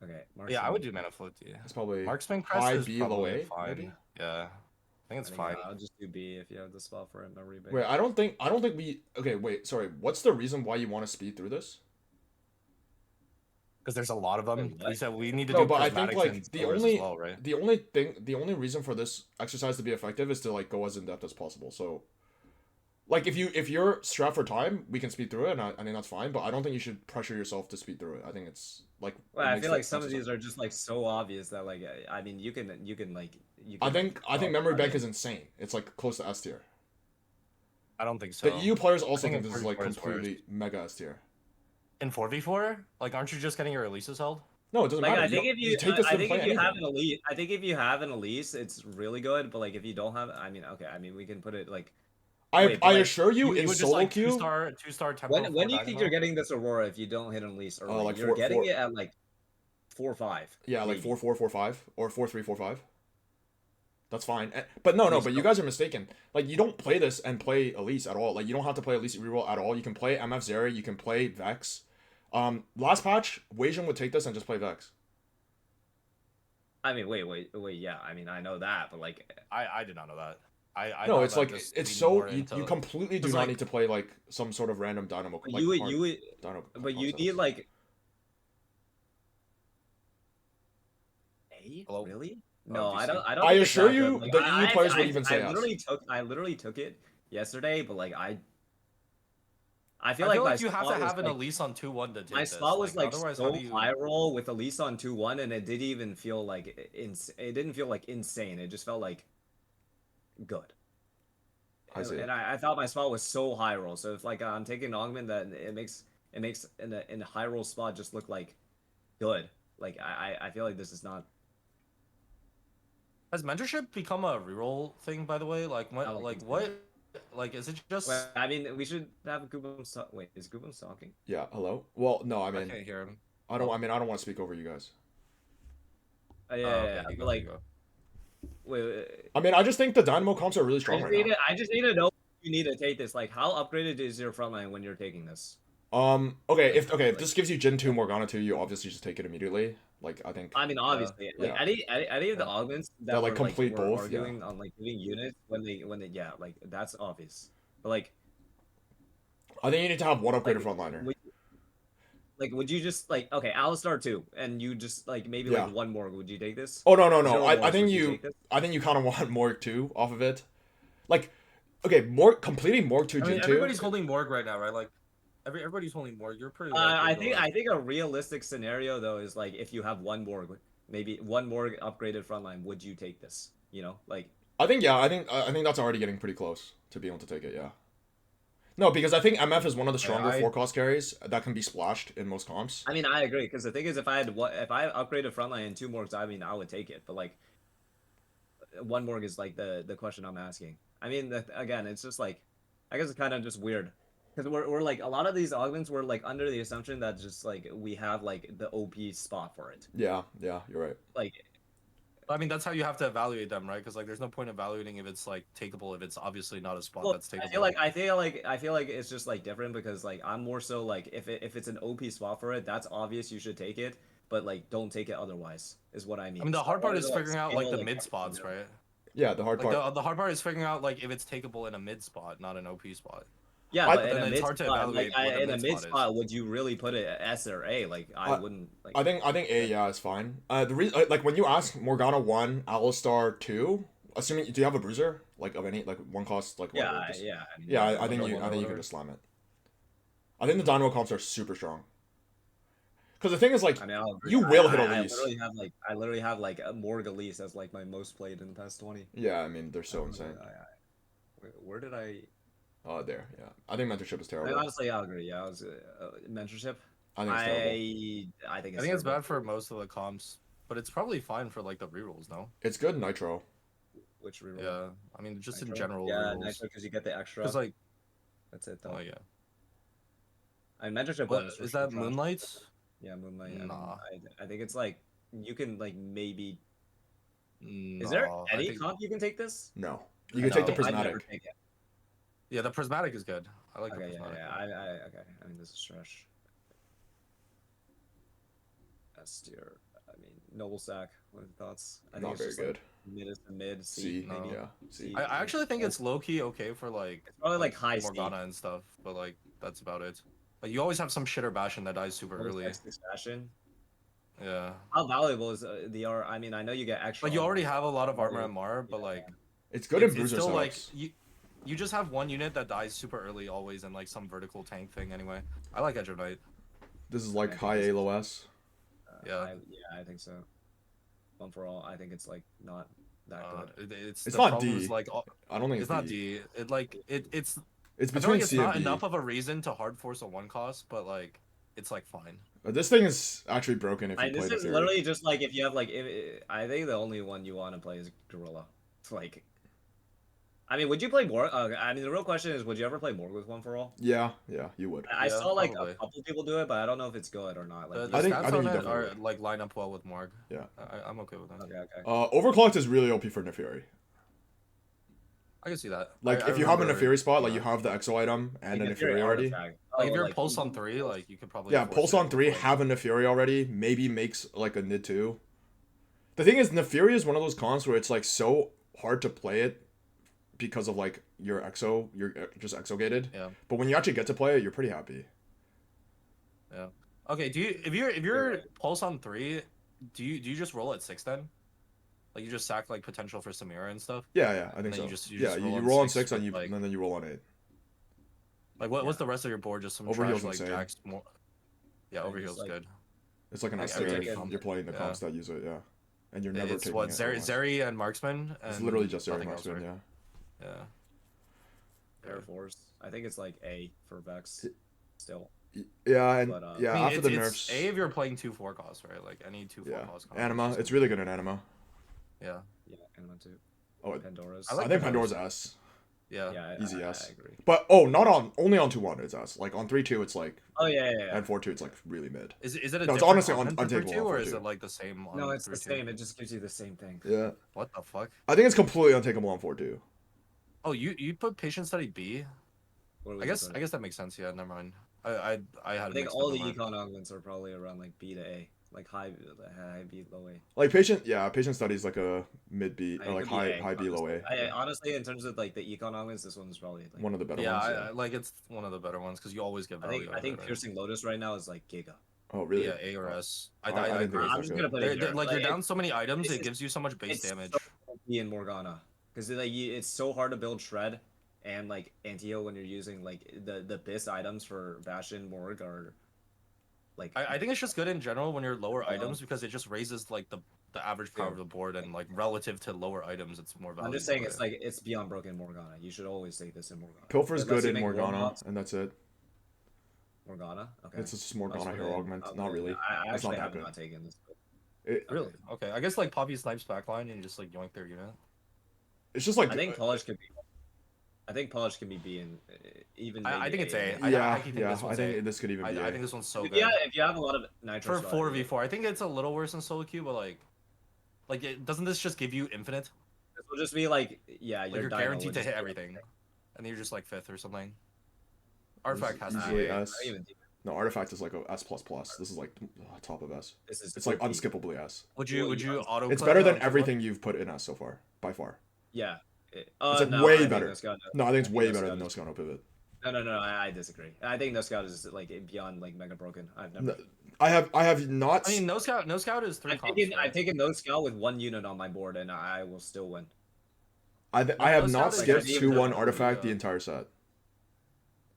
Okay. Yeah, I would do mana flow D. It's probably Marksman Crest high is B, probably low A, fine. maybe? Yeah, I think it's fine. I'll just do B if you have the spot for it. No rebate. Wait, I don't think we. Okay, wait. Sorry. What's the reason why you want to speed through this? Because there's a lot of them. We said we need to no, do. but I think like the only as well, right? the only reason for this exercise to be effective is to like go as in depth as possible. So, like if you're strapped for time, we can speed through it, and I think that's fine. But I don't think you should pressure yourself to speed through it. I think it's like. Well, I feel like some of these are just like so obvious that like I mean you can like you. Can, I think memory bank is insane. It's like close to S tier. I don't think so. The EU players also think this is like completely mega S tier. In 4v4, like aren't you just getting your releases held? No, it doesn't matter. I think if you take this I think if you anything. have an elite, I think if you have an elise, it's really good. But like if you don't have, I mean, okay, I mean we can put it like. I assure you, in would solo just, like, queue. Two-star tempo. When do you think you're getting this Aurora if you don't hit an elise? Or like you're getting it at like 4-5. Yeah, like 4-4, 4-5, or 4-3, 4-5. That's fine. But no, but you guys are mistaken. Like, you don't play this and play Elise at all. Like, you don't have to play Elise reroll at all. You can play MF Zeri, you can play Vex. Last patch, Weijin would take this and just play Vex. I mean, wait, yeah. I mean, I know that, but like, I did not know that. No, it's like it's so you completely do not need to play like some sort of random dynamo. But you need like. Hello? Really? No, I don't. I assure you, the EU players would even say I literally took it yesterday, but like I feel like you have to have an Elise on 2-1 to take my spot was like so you... high roll with Elise on 2-1, and it didn't even feel like it didn't feel like insane. It just felt like good. And I thought my spot was so high roll. So if like I'm taking Augment, that it makes in a high roll spot just look like good. Like I feel like this is not. Has mentorship become a reroll thing, by the way? Like what? Like is it just? Well, I mean, we should have guubums. Wait, is guubums talking? Yeah. Hello. Well, no. I mean, I can't hear him. I don't want to speak over you guys. Yeah. But like, wait. I mean, I just think the dynamo comps are really strong right now. I just need to know if you need to take this. Like, how upgraded is your frontline when you're taking this? Okay. If this gives you Jin 2, Morgana 2, you obviously just take it immediately. Like, I think. I mean, obviously, like any of the augments that like were, complete like, both, arguing on like giving units when they yeah, like that's obvious. But like, I think you need to have one upgraded frontliner. Would you just like Alistar 2, and you just like maybe like one more? Would you take this? Oh no! I think you kind of want Morg 2 off of it. Like, okay, completing Morg 2 Jin 2. Everybody's holding Morg right now, right? Like. Everybody's holding Morg. You're pretty. I think a realistic scenario though is like if you have one Morg, maybe one Morg upgraded frontline, would you take this? You know, like. I think that's already getting pretty close to being able to take it. Yeah. No, because I think MF is one of the stronger 4-cost carries that can be splashed in most comps. I mean, I agree because the thing is, if I upgraded frontline and 2 Morgs, I mean, I would take it. But like, one morg is like the question I'm asking. I mean, again, it's just like, I guess it's kind of just weird. Because we're like, a lot of these augments were like under the assumption that just like we have like the OP spot for it. Yeah, you're right. Like, I mean, that's how you have to evaluate them, right? Because like, there's no point evaluating if it's like takeable if it's obviously not a spot that's takeable. I feel like it's just like different because like I'm more so like if it's an OP spot for it, that's obvious you should take it, but like don't take it otherwise is what I mean. I mean, the hard part is figuring out like the like, mid spots, right? Yeah, the hard part. The hard part is figuring out like if it's takeable in a mid spot, not an OP spot. Yeah, but in a mid hard to spot, evaluate like in a mid spot, would you really put it S or A? Like I wouldn't. Like, I think A, yeah, is fine. The reason, like when you ask Morgana 1, Alistar 2, assuming do you have a bruiser like of any like one cost like whatever, yeah, just, yeah. Yeah, I think you can just slam it. I think the dynamo comps are super strong. Because the thing is, like, you will hit Elise. I literally have like a Morg Elise as like my most played in the past 20. Yeah, I mean they're so insane. Where did I? Oh, there. Yeah, I think mentorship is terrible. Honestly, I agree. Yeah, I was mentorship. I think it's terrible. I think it's bad for most of the comps, but it's probably fine for like the rerolls. No, it's good Nitro. Which reroll? Yeah, I mean just Nitro? in general. Yeah, Nitro because you get the extra. Because like, that's it though. Oh yeah. And mentorship. What is that? Moonlight? Yeah, Moonlight. Nah. I think it's like you can like maybe. No, is there any comp you can take this? No, you can take the Prismatic. Yeah, the Prismatic is good. I like the Prismatic. Yeah, okay. I mean, this is trash. S tier. I mean, Noble Sack. What are your thoughts? I think Not very good. Like mid, C, maybe. Yeah, C. I actually think it's low key okay for like. It's probably like high Morgana and stuff, but like that's about it. Like you always have some shitter Bastion that dies super early. Bastion. Yeah. How valuable is the R? I mean, I know you get extra. Like you already have a lot of armor and Mar, but like. It's good in bruiser still like you just have one unit that dies super early always and like some vertical tank thing anyway. I like Edge of Night. This is like high ALOS. Yeah. I think so. One for all, I think it's like not that good. It's not D. Like, I don't think it's not D. It's between it's C not and D. enough of a reason to hard force a one cost, but like it's like fine. This thing is actually broken if you play this is literally just like if you have like I think the only one you want to play is Gorilla. It's like. I mean, would you play Morg? I mean, the real question is, would you ever play Morg with one for all? Yeah, you would. I saw like a couple people do it, but I don't know if it's good or not. Like, I think you definitely are, like line up well with Morg. Yeah, I'm okay with that. Okay. Overclocked is really OP for Neferi. I can see that. Like if you have a Neferi spot, like you have the Exo item and a Neferi already. Like if you're Pulse on 3, like you could probably. Yeah, Pulse on 3, have a Neferi already. Maybe makes like a Nid 2. The thing is, Neferi is one of those cons where it's like so hard to play it. Because of like your exo, you're just exo gated. Yeah. But when you actually get to play it, you're pretty happy. Yeah. Okay. If you're Pulse on 3, do you just roll at 6 then? Like you just sack like potential for Samira and stuff. Yeah, I think so. You roll on 6 and then you roll on 8. Like what's the rest of your board? Just some Overheal's trash, insane. like Jax more. Yeah, Overheal's good. It's like an S tier. You're playing the comps that use it, yeah. And you're never taking it. Zeri and Marksman. It's literally just Zeri and Marksman, yeah. Yeah. Air Force. I think it's like A for Vex. Still. Yeah, and but, I mean, after the nerfs. It's A if you're playing 2/4 cost, right? Like any 2/4 cost. Anima. It's really good in Anima. Yeah. Yeah, Anima too. Oh, Pandora's. I think Pandora's S. Yeah. Easy S. I agree. But only on 2/1 it's S. Like on 3/2 it's like. Oh yeah. And 4/2 it's like really mid. Is it a no? It's honestly untakeable. Or is it like the same? No, it's the same. It just gives you the same thing. Yeah. What the fuck? I think it's completely untakeable on 4/2. Oh, you put Patient Study B? I guess that makes sense. Yeah, never mind. I think all the Econ augments are probably around like B to A, like high B, low A. Like patient studies like a mid B or like high B, low A. Honestly, in terms of like the Econ augments, this one's probably like, one of the better ones. Yeah, like it's one of the better ones because you always get value. I think Piercing Lotus right now is like Giga. Oh really? Yeah, A or S. I'm just gonna put it like you're down so many items, it gives you so much base damage. In Morgana, because like it's so hard to build Shred and like Antio when you're using like the BIS items for Bastion Morg are like. I think it's just good in general when you're lower items because it just raises like the average power of the board and like relative to lower items, it's more valuable. I'm just saying it's like it's beyond broken Morgana. You should always take this in Morgana. Pilfer's good in Morgana, and that's it. Morgana. Okay. It's just Morgana hero augment. Not really. I actually have not taken this. Really? Okay. I guess like Poppy snipes backline and you just like yoink their unit. It's just like I think polish could be. I think polish can be B and even. I think it's A. Yeah, I think I think this could even be A. I think this one's so good. Yeah, if you have a lot of nitro for 4v4, I think it's a little worse than solo queue, but like doesn't this just give you infinite? This will just be like, yeah, like you're guaranteed to hit everything, and then you're just like 5th or something. Artifact has to be S. No, artifact is like a S++. This is like top of S. It's like unskippably S. Would you auto? It's better than everything you've put in S so far, by far. Yeah. It's like way better. No, I think it's way better than no scout, no pivot. No, I disagree. I think no scout is like beyond like mega broken. I have not. I mean, no scout is 3 comps. I've taken no scout with 1 unit on my board, and I will still win. I have not skipped 2-1 artifact the entire set.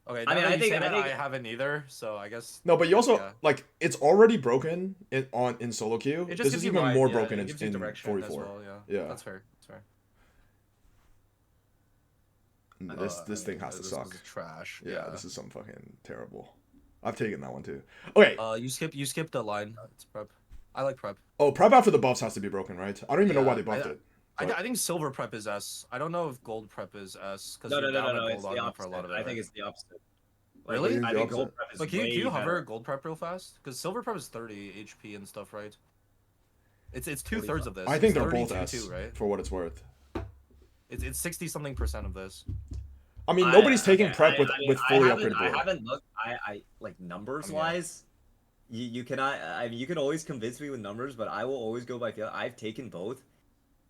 Okay, I think I haven't either, so I guess. No, but you also like it's already broken in solo queue. This is even more broken in 44. Well, yeah, that's fair. This thing has to suck. Trash. Yeah, this is some fucking terrible. I've taken that one too. Okay. You skipped the line. It's prep. I like prep. Oh, prep after the buffs has to be broken, right? I don't even know why they buffed it. I think silver prep is S. I don't know if gold prep is S because no, it's the opposite. For a lot of it, I think it's the opposite. Really? I think gold prep is can you hover gold prep real fast? Because silver prep is 30 HP and stuff, right? It's 2/3 of this. I think they're both S, right? For what it's worth. It's 60 something percent of this. I mean, nobody's taking prep with fully upgraded board. I haven't looked. I like numbers wise. You cannot. I mean, you can always convince me with numbers, but I will always go by feel. I've taken both.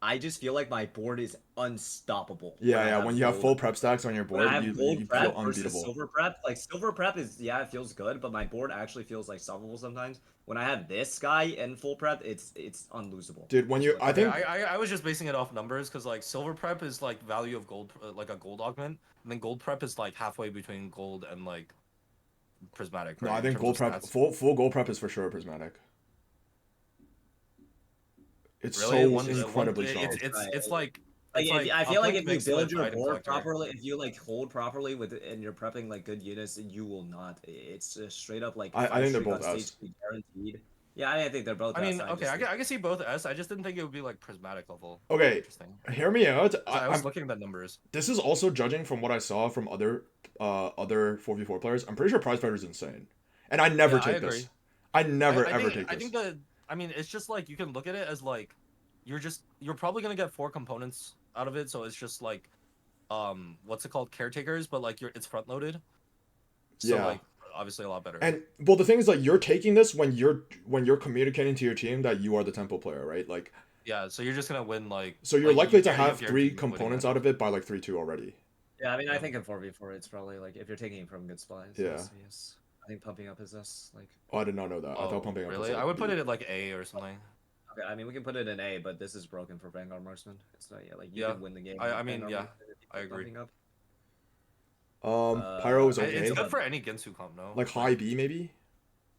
I just feel like my board is unstoppable. Yeah. When you have full prep stacks on your board, you feel unbeatable. Silver prep, like silver prep is it feels good, but my board actually feels like solvable sometimes. When I have this guy in full prep, it's unlosable. Dude, when you, I think I was just basing it off numbers because like silver prep is like value of gold, like a gold augment, and then gold prep is like halfway between gold and like prismatic. Right? No, I think gold prep, full gold prep is for sure prismatic. It's really? So incredibly strong. It's like I feel like if you build your board properly, if you like hold properly with it and you're prepping like good units, you will not. It's just straight up like. I think they're both S. Guaranteed. Yeah, I think they're both. I mean, okay, I can see both S. I just didn't think it would be like prismatic level. Okay, interesting. Hear me out. I was looking at the numbers. This is also judging from what I saw from other 4v4 players. I'm pretty sure prize fighter is insane, and I never take this. I never ever take this. I think I mean, it's just like you can look at it as like you're probably gonna get 4 components out of it, so it's just like what's it called, caretakers, but like it's front loaded. So like obviously a lot better. And well, the thing is like you're taking this when you're communicating to your team that you are the tempo player, right? Like yeah, so you're just gonna win like. So you're likely to have 3 components out of it by like 3-2 already. Yeah, I mean I think in 4v4 it's probably like if you're taking it from good supplies. Yeah. Yes. I think pumping up is this like. Oh, I did not know that. I thought pumping up. Really? I would put it at like A or something. Okay, I mean we can put it in A, but this is broken for Vanguard Marksman. It's not like you can win the game. I mean I agree. Pyro is okay. It's good for any Ginsu comp, no? Like high B maybe.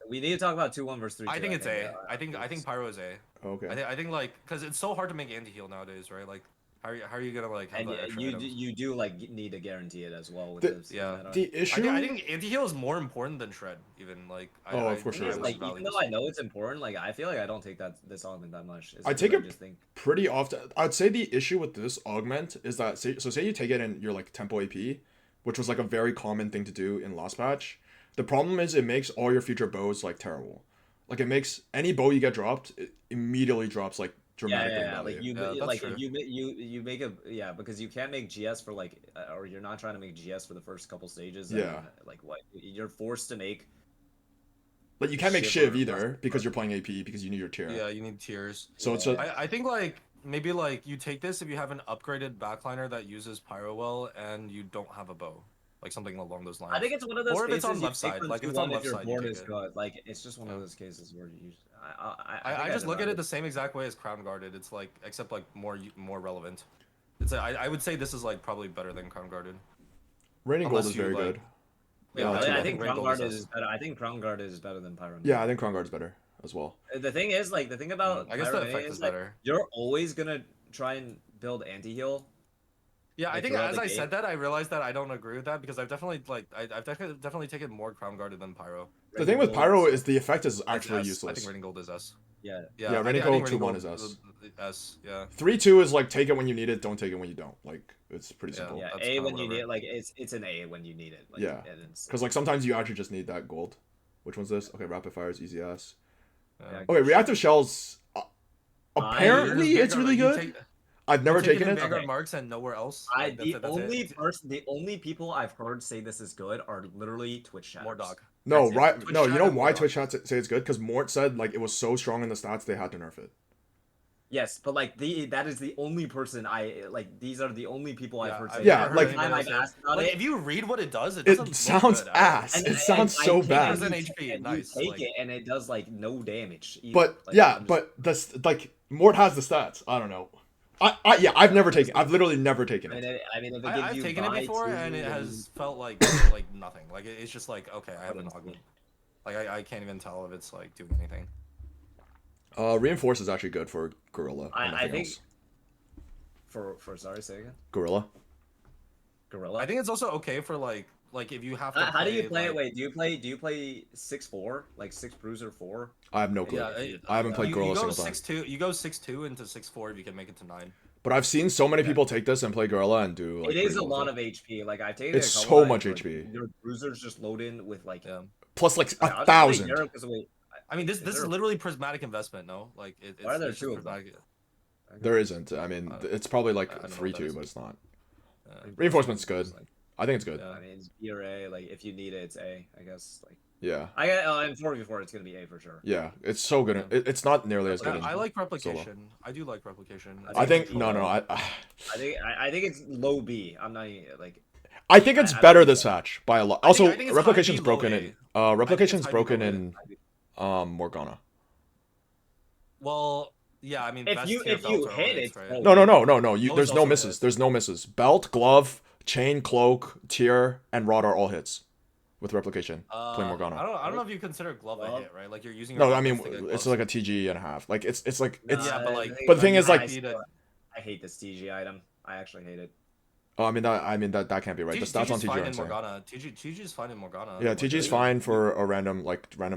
We need to talk about 2-1 versus 3-2. I think it's A. I think Pyro is A. Okay. I think like because it's so hard to make anti-heal nowadays, right? Like how are you gonna like have you do like need to guarantee it as well with this. The issue I think anti-heal is more important than shred even like for sure. Like even though I know it's important, like I feel like I don't take this augment that much. I take it pretty often. I'd say the issue with this augment is that say you take it and you're like tempo AP, which was like a very common thing to do in last patch. The problem is it makes all your future bows like terrible. Like it makes any bow you get dropped, it immediately drops like dramatically. Like you make a because you can't make GS for like or you're not trying to make GS for the first couple stages. And, like what you're forced to make. Like you can't make Shiv either because you're playing AP because you need your tier. Yeah, you need tiers. So it's I think like maybe like you take this if you have an upgraded backliner that uses pyro well and you don't have a bow. Like something along those lines. I think it's one of those cases. Or if cases it's on left side, like if it's on left side, board is good. Like it's just one of those cases where you. I just look at it the same exact way as Crown Guarded. It's like except like more relevant. It's I would say this is like probably better than Crown Guarded. Raining Gold is very good. Yeah, I think Crown Guard is better. I think Crown Guard is better than Pyro. Yeah, I think Crown Guard is better as well. The thing is, like, the thing about I guess the effect is better. You're always gonna try and build anti-heal Yeah, like, I think throughout as the I game. said that, I realized that I don't agree with that because I've definitely taken more Crown Guarded than Pyro. The thing with Pyro is the effect is actually I useless. think Raining Gold is S. Yeah. Yeah, I Raining think Gold 2-1 is S. S. Yeah. 3-2 is like take it when you need it, don't take it when you don't. Like it's pretty simple. Yeah, That's A kinda when you whatever. need it, like it's an A when you need it. Like, Yeah. and it's Because like sometimes you actually just need that gold. Which one's this? Okay, rapid fire is easy ass. yeah, Okay, reactive shells. Apparently, You're it's really good. I've never taken it. Vanguard Marks and nowhere else. Like, the only people I've heard say this is good are literally Twitch chatters. Mordog. No, That's it. right? Twitch No, you know chat and why Mordog. Twitch chat say it's good? Because Mort said like it was so strong in the stats they had to nerf it. Yes, but like that is the only person I like. These are the only people I've heard say. Yeah, that. like- Every time I've asked about Like it, if you read what it does, it doesn't It look sounds good, ass. and- It and sounds I so take bad. it, and HP, you nice, take like- it, and it does like no damage. Either. But Like, yeah, I'm just- but this like Mort has the stats. I don't know. I've never taken. I've literally never taken it. I mean, if it gives I've you taken it buy before, two, and it then- has felt like nothing. Like it's just like okay, I have an augment. Like I can't even tell if it's like doing anything. Reinforce is actually good for Gorilla. I think for sorry, say again. Gorilla. Gorilla. I think it's also okay for like if you have to. How do you play it? like- Wait, do you play 6-4 like 6 bruiser 4? I have no clue. Yeah, I haven't played Gorilla you go single time. 6-2. You go 6-2 into 6-4 if you can make it to 9. But I've seen so many people take this and play Gorilla and do. Like, It is pretty a well lot with of HP. Like I've taken It's it a couple so times, much like, HP. Your bruisers just load in with like Plus like I'll just play 1,000. Europe 'cause wait, I mean, this there is a- literally prismatic investment. No, like it's. Why are there it's two just of them? prismatic. There isn't. I mean, it's probably like I don't know what 3-2, that is. but it's not. Yeah. Reinforcement's good. Like, I think it's good. Yeah. I mean, it's B or A. Like if you need it, it's A. I guess. Like Yeah. I got in 4v4, it's gonna be A for sure. Yeah. It's so good. It's not nearly as good as I like replication. I do like replication. I think no. I think it's low B. I'm not even, like. I think it's I better think this patch by a lot. Also, I think it's replication's high B, low broken A. in. Replication's high B, broken low A. in. Morgana. Well, yeah. I mean, If best you tier if you belts are hit always, it, right? No. Those There's no also misses. hit. There's no misses. Belt, glove, chain, cloak, tier, and rod are all hits with replication. Play Morgana. I don't know if you consider glove a hit, right? Like you're using. No, your I mean weapons to get it's gloves. like a TG and a half. Like it's like it's. Yeah, but like. But the thing is, like- I hate this TG item. I actually hate it. Oh, I mean that can't be right. The stats on TG's TG fine are in insane. Morgana. TG's fine in Morgana. Yeah, Like, TG's fine for a random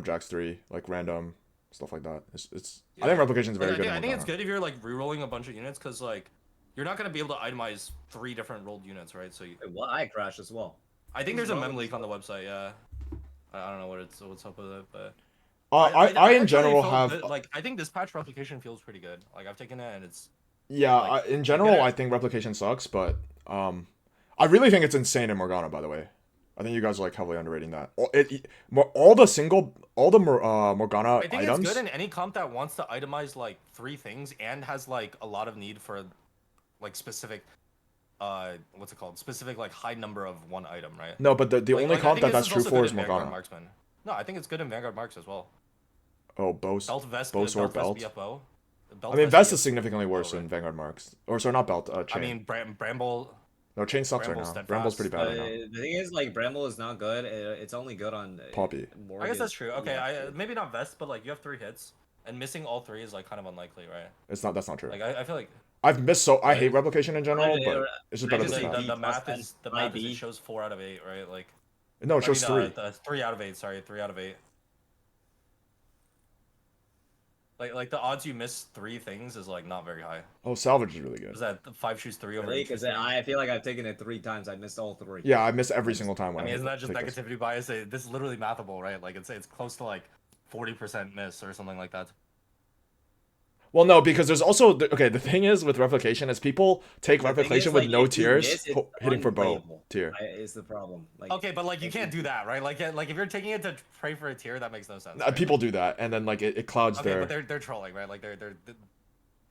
Jax 3, like random stuff like that. It's I Yeah. think replication's very Like, good. I in think it's Morgana. good if you're like re-rolling a bunch of units because like you're not gonna be able to itemize 3 different rolled units, right? So Wait, well, I crashed as well. I think there's a mem leak on the website. Yeah, I don't know what's up with it, but I in actually general feel have good. Like I think this patch replication feels pretty good. Like I've taken it and it's yeah. like, In general, get it? I think replication sucks, but I really think it's insane in Morgana. By the way, I think you guys are like heavily underrating that. All the Morgana I think items. it's good in any comp that wants to itemize like 3 things and has like a lot of need for like specific what's it called? Specific like high number of one item, right? No, but the only Like, I comp think that this that's is true also for good is in Vanguard Morgana. Marksman. No, I think it's good in Vanguard Marks as well. Oh, bow Belt sword, belt. BFO. I mean, Vest is significantly worse in Vanguard Marks. Or sorry, not belt. Chain. I mean, Bramble. No, chain sucks right Bramble's now. steadfast. Bramble's pretty bad right now. The thing is, like, Bramble is not good. It's only good on Poppy. I Morgan. guess that's true. Okay, Yeah. maybe not Vest, but like you have 3 hits, and missing all 3 is like kind of unlikely, right? That's not true. Like I feel like I've missed I hate replication in general, I- but it's just better just than think that. the math plus is the high math is B. it shows 4 out of 8, right? Like No, it shows 3. 3 out of 8. Sorry, 3 out of 8. Like the odds you miss 3 things is like not very high. Oh, salvage is really good. Is that 5 choose 3 over? Really? eight choose Because 3? I feel like I've taken it 3 times. I missed all 3. Yeah, I miss every single time. I When mean, isn't that just take this. negativity bias? This is literally mathable, right? Like it's close to like 40% miss or something like that. Well, no, because there's also the thing is with replication is people take The thing replication is, with like, no if you tiers, miss, it's hitting for bow unplayable. tier. Is the problem. Like, Okay, but like you can't do that, right? Like if you're taking it to pray for a tier, that makes no sense. Right? People do that, and then like it clouds Okay, their. but they're trolling, right? Like they're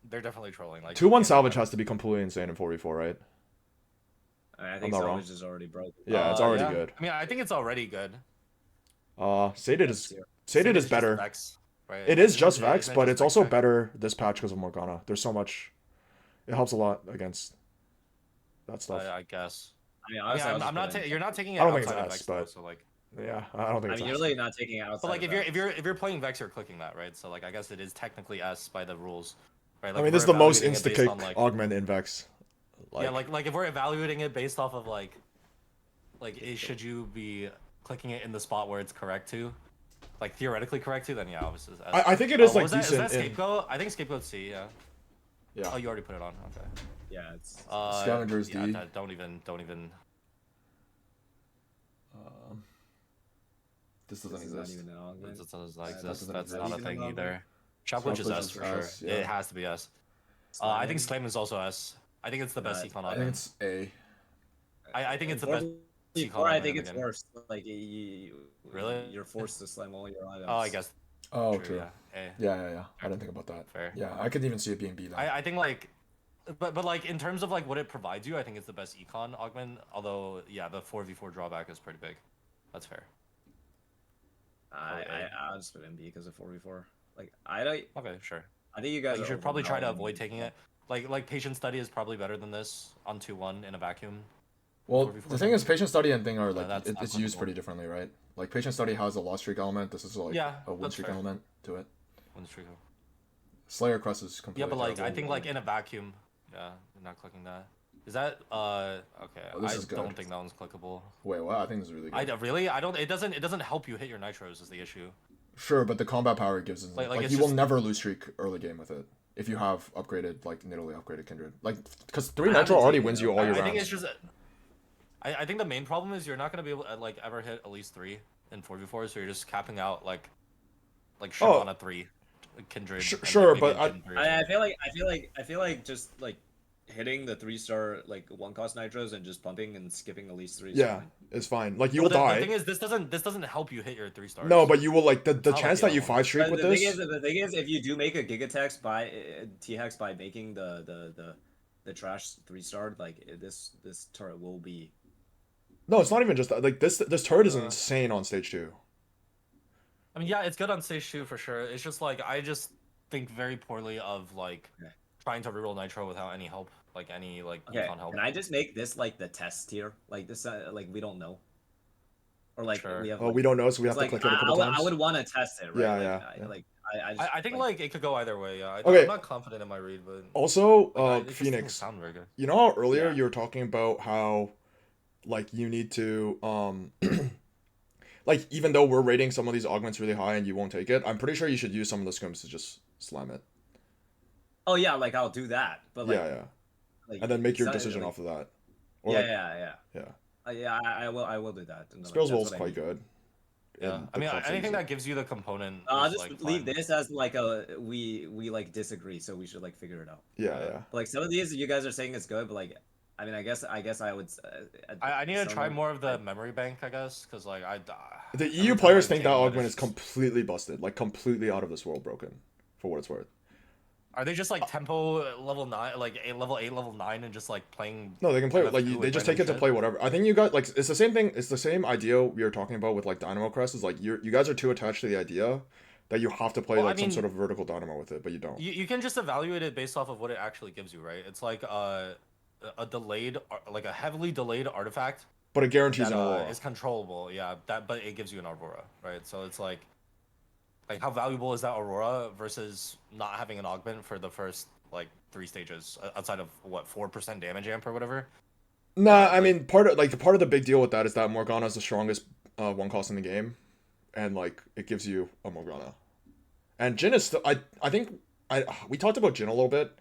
definitely trolling. Like 2-1 salvage has to be completely insane in 4v4, right? I think not wrong. salvage is already broken. Yeah, it's already yeah. good. I mean, I think it's already good. Sated is Maybe it's just better. Vex, right? It is just Vex, Isn't it but just it's also Vex? better this patch because of Morgana. There's so much. It helps a lot against that stuff. I guess. I mean, I mean, honestly, I was I'm just not. You're not taking it I don't think outside of it's Vex, S, though, but- so like. Yeah, I don't think I it's mean, you're S. really not taking it outside. But like, of if you're playing Vex, you're clicking that, right? So like, I guess it is technically S by the rules, right? Like, I mean, this is we're the most evaluating it insta based kick on, like, augment in Vex. Yeah, like if we're evaluating it based off of like should you be clicking it in the spot where it's correct to, like theoretically correct to, then yeah, obviously. I think it is like was that, decent. Is that scapegoat? I think scapegoat C. Yeah. Yeah. Oh, you already put it on. Okay. Yeah, it's Scavengers yeah, D. Don't even. This doesn't exist. Not even an augment. That's not a thing either. Shop glitch is S for sure. Yeah. It has to be S. I think Slam is also S. I think it's the best econ augment. I think it's A. I think it's the best. Or I think it's worse. Like really, you're forced to slam all your items. Oh, I guess. Oh, true. Yeah. Yeah. I didn't think about that. Fair. Yeah, I could even see it being B then. I think like, but like in terms of like what it provides you, I think it's the best econ augment. Although yeah, the 4v4 drawback is pretty big. That's fair. I'll just put in B because of 4v4. Like I don't. Okay, sure. I think you guys. You should probably try to avoid taking it. Like patient study is probably better than this on 2-1 in a vacuum. Well, the thing is, patient study and thing are like it's used applicable. pretty differently, right? Like patient study has a loss streak element. This is like a win streak element to it. Win streak. Slayer Crest is completely. Yeah, but like terrible. I think like in a vacuum, yeah, you're not clicking that. Is that okay? Oh, I don't think that one's clickable. Wait, what? I think this is really good. Really? I don't. It doesn't help you hit your nitros is the issue. Sure, but the combat power it gives is like you will never lose streak early game with it if you have upgraded like Nidalee upgraded Kindred. Like because 3 nitro already wins you all your rounds. I think it's just. I think the main problem is you're not gonna be able to like ever hit at least 3 in 4v4, so you're just capping out like Shyvana 3, Kindred. Sure, but I feel like just like hitting the 3-star like 1-cost nitros and just pumping and skipping at least 3. Yeah, it's fine. Like you will die. The thing is, this doesn't help you hit your 3 stars. No, but you will like the chance that you 5 streak with this. The thing is, if you do make a Gigatex by T-Hex by making the trash 3-star, like this turret will be. No, it's not even just that. Like this turret is insane on stage 2. I mean, yeah, it's good on stage 2 for sure. It's just like I just think very poorly of like trying to reroll nitro without any help, like any econ help. Can I just make this like the test tier? Like this, like we don't know, or like we have. Oh, we don't know, so we have to click it a couple times. I would want to test it, right? Yeah. I think like it could go either way. Yeah. Okay. I'm not confident in my read, but also, Phoenix. Sound very good. You know how earlier you were talking about how, like, you need to like even though we're rating some of these augments really high and you won't take it, I'm pretty sure you should use some of the scrims to just slam it. Oh yeah, like I'll do that, but like, like, and then make your decision off of that. Or yeah. I will do that. Spills Roll is quite good. Yeah, I mean anything that gives you the component. I'll just like, leave this as like a we like disagree, so we should like figure it out. Yeah. But, like some of these you guys are saying is good, but like I mean I guess I would. I need to try more of the memory bank, I guess, because like the EU players think that augment is completely busted, like completely out of this world broken, for what it's worth. Are they just like tempo level 9, like level 8, level 9, and just like playing? No, they can play like they just take it to play whatever. I think you got like it's the same thing. It's the same idea we were talking about with like Dynamo Crest. Is like you guys are too attached to the idea that you have to play some sort of vertical Dynamo with it, but you don't. You can just evaluate it based off of what it actually gives you, right? It's like a delayed, like a heavily delayed artifact. But it guarantees an Aurora. It's controllable, yeah. But it gives you an Aurora, right? So it's like how valuable is that Aurora versus not having an augment for the first like 3 stages outside of what 4% damage amp or whatever? Nah, I mean part of the big deal with that is that Morgana is the strongest 1 cost in the game, and like it gives you a Morgana. And Jhin is still I think we talked about Jhin a little bit.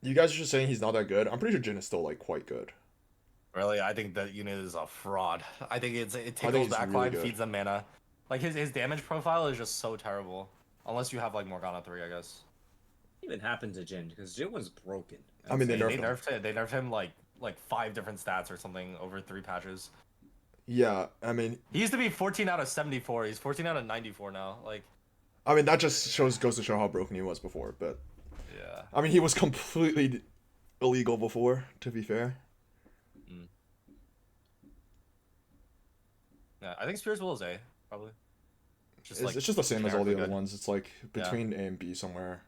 You guys are just saying he's not that good. I'm pretty sure Jhin is still like quite good. Really, I think that unit is a fraud. I think it tickles backline, really feeds them mana. Like his damage profile is just so terrible. Unless you have like Morgana 3, I guess. What even happened to Jhin? Because Jhin was broken. I mean, they nerfed him like 5 different stats or something over 3 patches. Yeah, I mean, he used to be 14 out of 74. He's 14 out of 94 now. Like, I mean, that just goes to show how broken he was before. But yeah, I mean, he was completely illegal before. To be fair. Yeah, I think Spears Will is A. Probably. It's just the same as all the other ones. It's like between A and B somewhere.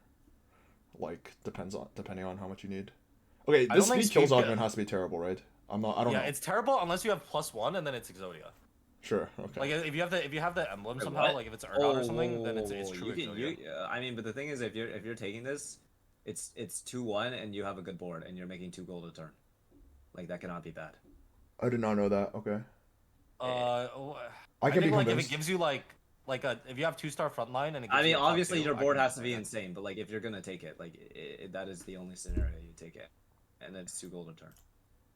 Like depending on how much you need. Okay, this speed kills augment has to be terrible, right? I don't know. Yeah, it's terrible unless you have +1 and then it's Exodia. Sure. Okay. Like if you have the emblem somehow, like if it's Ergon or something, then it's true Exodia. I mean, but the thing is, if you're taking this, it's 2-1 and you have a good board and you're making 2 gold a turn. Like that cannot be bad. I did not know that. Okay. I can be think like if convinced. it gives you like if you have 2-star frontline and it gives I mean, you a top obviously two, your I board can has to be understand. insane, but like if you're gonna take it, like that is the only scenario you take it, and then it's 2 gold a turn,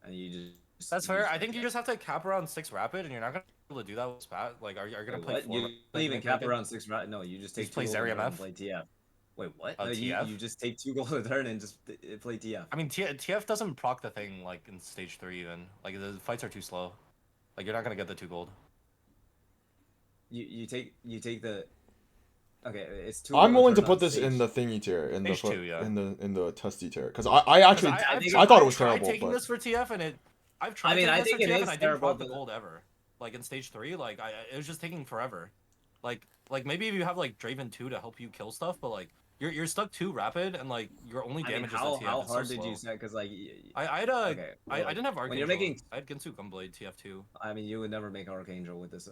and you just. That's fair. I think you just have to cap around 6 rapid, and you're not gonna be able to do that with Spat. Like, are you gonna play what? 4? You don't even cap around 6 rapid. No, you just take 2 play gold a turn Zariam and F? play TF. Wait, what? No, TF? you just take 2 gold a turn and just play TF. I mean, TF doesn't proc the thing like in stage 3 even. Like the fights are too slow. Like you're not gonna get the 2 gold. You take the. Okay, it's 2. I'm willing to put this in the thingy tier, in the testy tier, because I actually I thought it was terrible. Taking but this for TF and it, I've tried. I mean, I taking think this for it TF is and I didn't terrible, proc the gold ever. Like in stage 3, like it was just taking forever. Like maybe if you have like Draven 2 to help you kill stuff, but like you're stuck too rapid and like your only damage is TF. How hard did you set? Because like I didn't have Archangel. When you're making, I had Ginsu Gunblade TF2. I mean, you would never make Archangel with this.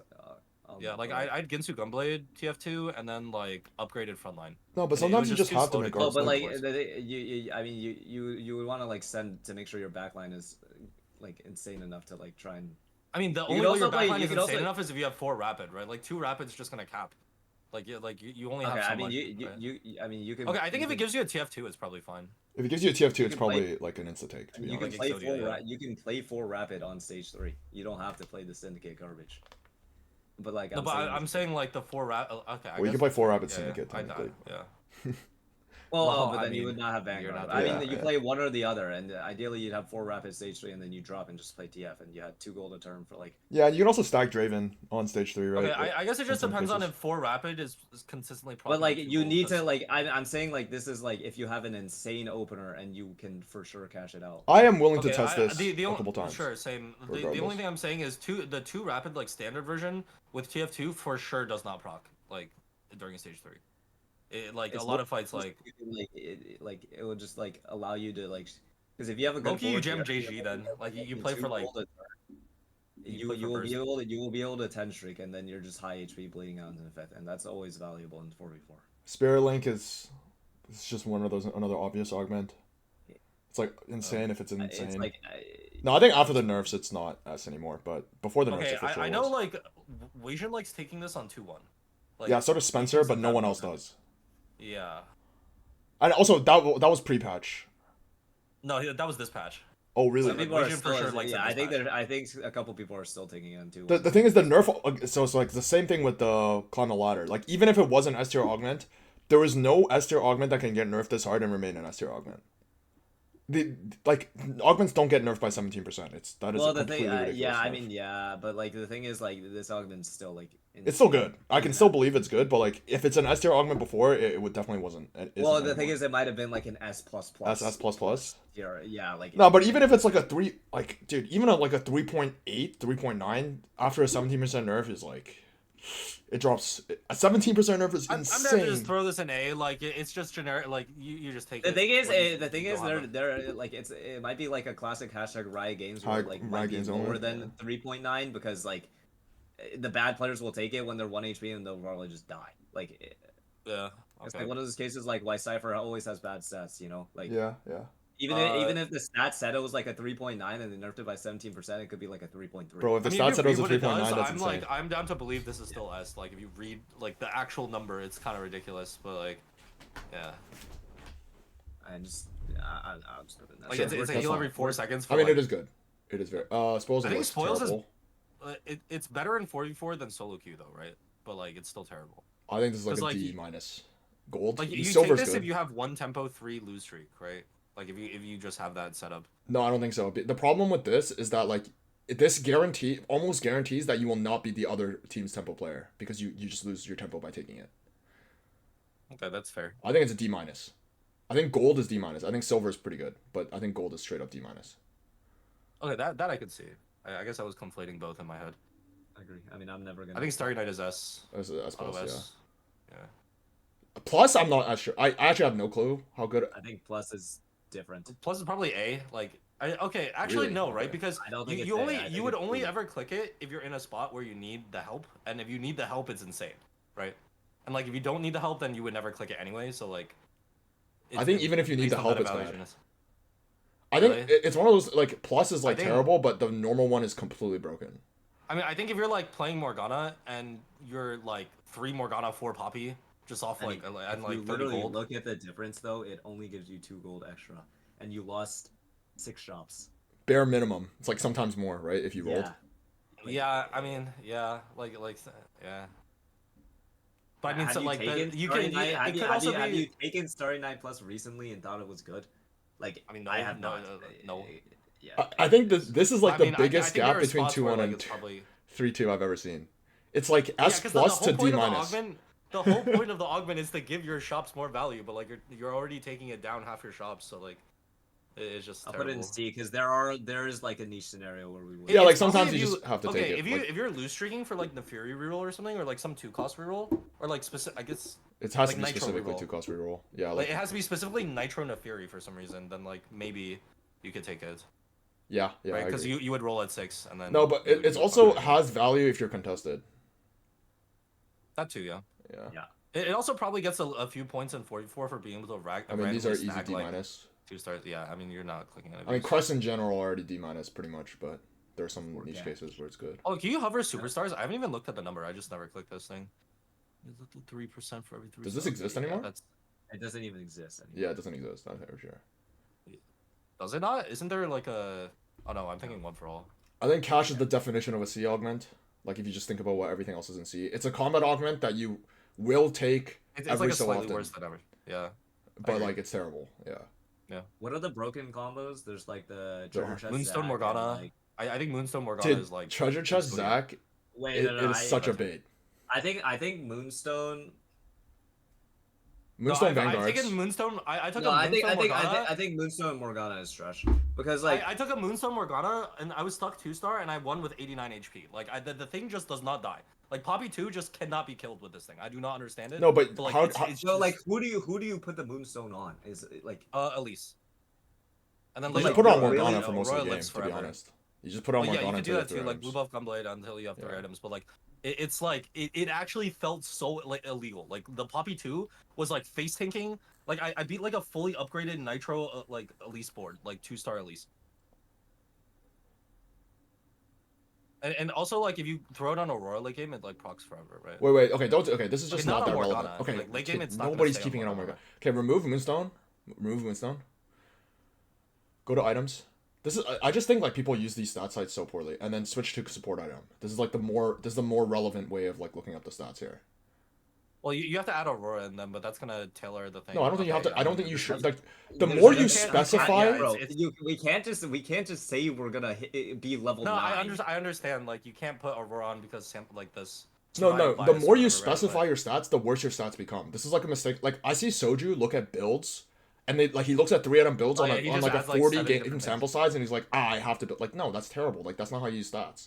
Yeah, like I had Ginsu Gunblade TF2 and then like upgraded frontline. No, but sometimes you just have to make. Oh, but like I mean, you would want to like send to make sure your backline is like insane enough to like try and. I mean, the only way your backline is insane enough is if you have 4 rapid, right? Like 2 rapid's just gonna cap. Like you only have so much. I mean you can. Okay, I think if it gives you a TF2, it's probably fine. If it gives you a TF2, it's probably like an insta take. You can play 4 rapid on stage 3. You don't have to play the syndicate garbage. But like, I'm saying like the 4 rapid. Okay. Well, you can play 4 rapid syndicate. Yeah. Well, but then you would not have Vanguard. I mean, you play one or the other, and ideally you'd have 4 rapid stage 3, and then you drop and just play TF, and you had 2 gold a turn for like. Yeah, you can also stack Draven on stage 3, right? Okay, I guess it just depends on if 4 rapid is consistently. But like, you need to like, I'm saying like this is like if you have an insane opener and you can for sure cash it out. I am willing to test this a couple times. Sure, same. The only thing I'm saying is the 2 rapid like standard version with TF2 for sure does not proc like during stage 3. Like a lot of fights like it will just like allow you to like, because if you have a good board, you jam JG then like you play for like you will be able to 10 streak, and then you're just high HP bleeding out into the 5th, and that's always valuable in 4v4. Spirit Link is just one of those, another obvious augment. It's like insane if it's insane. It's like, no, I think after the nerfs it's not S anymore, but before the nerfs it for sure I know like Weijin likes taking this on 2-1. Like, yeah, so does Spencer, but no one else does. Yeah. And also that was pre-patch. No, that was this patch. Oh really? I think a couple people are still taking it on 2-1. The thing is the nerf. So it's like the same thing with the Climb the Ladder. Like even if it was an S tier augment, there is no S tier augment that can get nerfed this hard and remain an S tier augment. Like augments don't get nerfed by 17%. That is completely ridiculous. Yeah, I mean, yeah, but like the thing is, like this augment's still like it's still good. I can still believe it's good, but like if it's an S tier augment before, it would definitely wasn't. Well, the thing is, it might have been like an S++. S++. Yeah, like no, but even if it's like a 3, like dude, even like a 3.8, 3.9 after a 17% nerf is like. It drops. A 17% nerf is insane. I'm gonna just throw this in A. Like it's just generic. Like you just take. The thing is, they're like it might be like a classic hashtag Riot Games where like might be lower than 3.9 because like the bad players will take it when they're 1 HP and they'll probably just die. Like yeah, it's like one of those cases like why Cypher always has bad stats. You know, like yeah. Even if the stat said it was like a 3.9 and they nerfed it by 17%, it could be like a 3.3. Bro, if the stat said it was a 3.9, that's insane. I'm down to believe this is still S. Like if you read like the actual number, it's kind of ridiculous, but like, yeah. I'm just that. Like it's a heal every 4 seconds. I mean, it is good. It is very. Spoils. I think Spoils terrible. It's better in 4v4 than solo queue though, right? But like it's still terrible. I think this is like a D minus. Gold. Like you take this if you have 1 tempo 3 lose streak, right? Like if you just have that set up. No, I don't think so. The problem with this is that like this almost guarantees that you will not be the other team's tempo player because you just lose your tempo by taking it. Okay, that's fair. I think it's a D minus. I think gold is D minus. I think silver is pretty good, but I think gold is straight up D minus. Okay, that I could see. I guess I was conflating both in my head. I agree. I mean, I'm never gonna. I think Starry Night is S. S plus, yeah. Plus, I'm not sure. I actually have no clue how good. I think plus is different. Plus is probably A. Like, actually no, right? Because you would only ever click it if you're in a spot where you need the help, and if you need the help, it's insane, right? And like if you don't need the help, then you would never click it anyway. So like, I think even if you need the help, it's bad. I think it's one of those, like, plus is like terrible, but the normal one is completely broken. I mean, I think if you're like playing Morgana and you're like 3 Morgana, 4 Poppy, just off like and like 30 literally gold. Look at the difference though. It only gives you 2 gold extra, and you lost 6 shops. Bare minimum. It's like sometimes more, right? If you rolled. Yeah, I mean, yeah, like yeah. But I mean, have so you like you can. have you taken Starry Night Plus recently and thought it was good? Like, I mean, no, I have no, not. no. Yeah, I think this is like the biggest gap between 2-1 and probably... 3-2 I've ever seen. It's like S plus to D minus. The whole point of the augment is to give your shops more value, but like you're already taking it down half your shops, so like it's just terrible. I'll put it in C because there is like a niche scenario where we win. Yeah, like sometimes you just have to take it. If you're loose streaking for like the Fury reroll or something, or like some 2-cost reroll, or like specific, I guess it has to be specifically 2-cost reroll. Yeah, like it has to be specifically Nitro Fury for some reason. Then like maybe you could take it. Yeah, right, because you would roll at 6 and then. No, but it's also has value if you're contested. That too, yeah. Yeah. It also probably gets a few points in 44 for being able to rack. I mean, these are easy D minus. 2 stars. Yeah, I mean you're not clicking it. I mean, quests in general are already D minus pretty much, but there are some niche cases where it's good. Oh, can you hover superstars? I haven't even looked at the number. I just never clicked this thing. Is it 3% for every 3? Does this exist anymore? It doesn't even exist anymore. Yeah, it doesn't exist. I'm for sure. Does it not? Isn't there like a? Oh no, I'm thinking one for all. I think cash is the definition of a C augment. Like if you just think about what everything else is in C, it's a combat augment that you will take every like so slightly often. Worse than ever. Yeah. But like it's terrible. Yeah. Yeah. What are the broken combos? There's like the treasure chest. Moonstone Morgana. Like... I think Moonstone Morgana is like treasure chest Zach. Wait, it is such a bait. I think Moonstone. Vanguard. I took Moonstone. I think Moonstone Morgana is trash because like I took a Moonstone Morgana and I was stuck 2-star and I won with 89 HP. Like the thing just does not die. Like Poppy 2 just cannot be killed with this thing. I do not understand it. No, but like, like who do you put the Moonstone on? Is it like Elise? And then you just put it on Morgana for most of the game. To be honest, you just put it on Morgana. Yeah, you can do that too. Like blue buff Gunblade until you have 3 items, but like. It's like it actually felt so like illegal. Like the Poppy 2 was like face tanking. Like I beat like a fully upgraded Nitro like Elise board, like 2-star Elise. And also like if you throw it on Aurora late game, it like procs forever, right? Wait, okay, this is just not that relevant. Okay, like, late game, it's not nobody's keeping it on Morgana. Okay, remove Moonstone. Go to items. I just think like people use these stat sites so poorly, and then switch to support item. This is like the more relevant way of like looking up the stats here. Well, you have to add Aurora in them, but that's gonna tailor the thing. No, I don't think you have to. I don't think you should. Like the more you specify, we can't just say we're gonna be level 9. I understand. Like you can't put Aurora on because like this. No. The more you specify your stats, the worse your stats become. This is like a mistake. Like I see Soju look at builds. And he looks at 3 item builds on like a 40 game sample size, and he's like, I have to build. Like, no, that's terrible. Like, that's not how you use stats.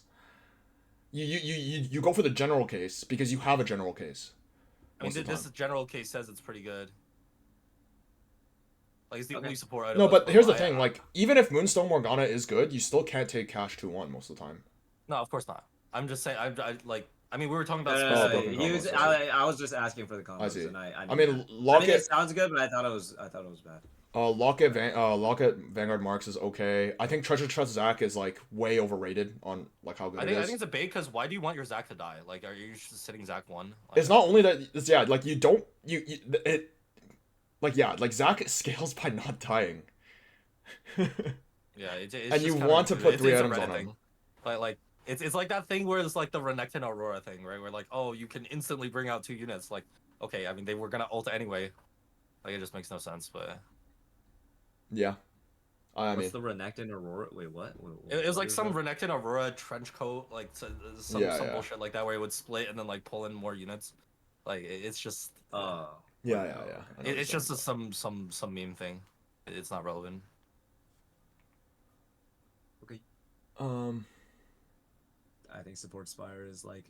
You go for the general case because you have a general case. I mean, this general case says it's pretty good. Like, it's the only support item. No, but here's the thing. Like, even if Moonstone Morgana is good, you still can't take cash 2-1 most of the time. No, of course not. I'm just saying. I mean, we were talking about. I was just asking for the combos. I see. And I mean, Locket. It sounds good, but I thought it was bad. Locket Vanguard Marks is okay. I think Treasure Chest Zac is like way overrated on like how good it is. I think it's a bait because why do you want your Zac to die? Like, are you just sitting Zac 1? Like, it's not only that. It's, yeah, like you don't it. Like yeah, like Zac scales by not dying. Yeah, it's and you want to put 3 items on him. But like. It's like that thing where it's like the Renekton Aurora thing, right? Where like, oh, you can instantly bring out 2 units. Like, okay, I mean, they were gonna ult anyway. Like, it just makes no sense, but... Yeah. What's the Renekton Aurora? Wait, what? It was like some Renekton Aurora trench coat, like some bullshit like that, where it would split and then like pull in more units. Like, it's just... Yeah. It's just some meme thing. It's not relevant. Okay. I think Support Spire is like...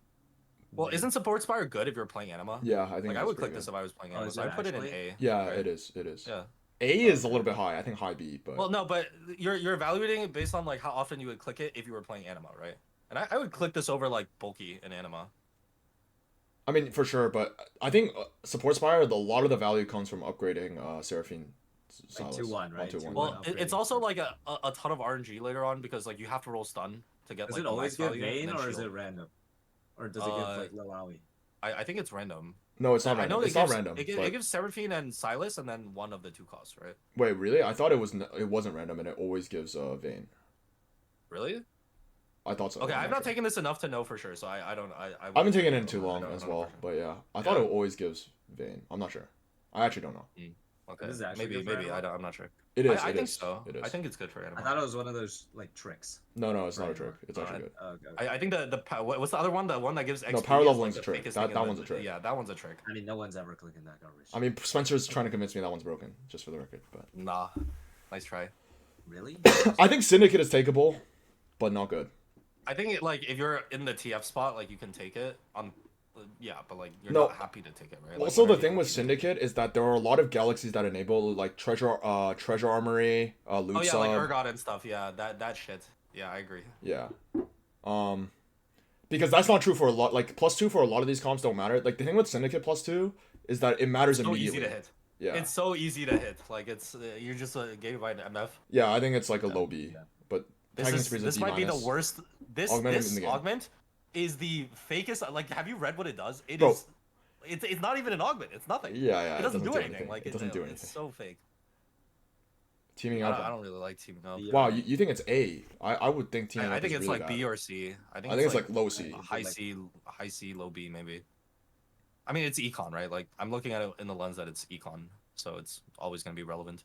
Well, isn't Support Spire good if you're playing Anima? Yeah, I think like I would click this if I was playing Anima, so I put it in A. Yeah, right? it is. Yeah. A is a little bit high. I think high B, but... Well, no, but you're evaluating it based on like how often you would click it if you were playing Anima, right? And I would click this over like bulky in Anima. I mean, for sure, but I think Support Spire, a lot of the value comes from upgrading Like 2-1, right? 2-1. Well, it's also like a ton of RNG later on because like you have to roll stun to get Does like it always give value, Vayne or is shield. it random? Or does it give like Lalawi? I think it's random. No, it's not I random. know It's not random. It gives Seraphine and Silas and then one of the 2 costs, right? Wait, really? I thought it wasn't random and it always gives Vayne. Really? I thought so. Okay, I've not sure. taken this enough to know for sure, so I don't. I haven't taken it in too long as well, sure. but yeah, I thought it always gives Vayne. I'm not sure. I actually don't know. Okay, maybe I'm not sure. It is. I think so. It is. I think it's good for animal. I thought it was one of those like tricks. No, it's not a trick. It's actually good. Okay. I think what's the other one? The one that gives XP. No, power leveling's a trick. That one's a trick. Yeah, that one's a trick. I mean, no one's ever clicking that garbage. I mean, Spencer's trying to convince me that one's broken, just for the record. But nah, nice try. Really? I think Syndicate is takeable, but not good. I think if you're in the TF spot, like you can take it on. Yeah, but like you're No. not happy to take it, right? Also, like, the thing with Syndicate is that there are a lot of galaxies that enable like treasure armory, loot yeah, sub. like Urgot and stuff. Yeah, that shit. Yeah, I agree. Yeah. Because that's not true for a lot. Like +2 for a lot of these comps don't matter. Like the thing with Syndicate +2 is that it matters So immediately. easy to hit. Yeah. It's so easy to hit. Like it's you're just gave by an MF. Yeah, I think it's like a low B, but This might be the worst. This Augment augment is the fakest. Like, have you read what it does? Bro. It's not even an augment. It's nothing. Yeah. It doesn't do anything. Like it doesn't do anything. It's so fake. Teaming up. I don't really like teaming up. Wow, you think it's A? I would think teaming up. I think is it's really like bad. B or C. I think it's like low C. High C, low B maybe. I mean, it's Econ, right? Like I'm looking at it in the lens that it's Econ, so it's always gonna be relevant.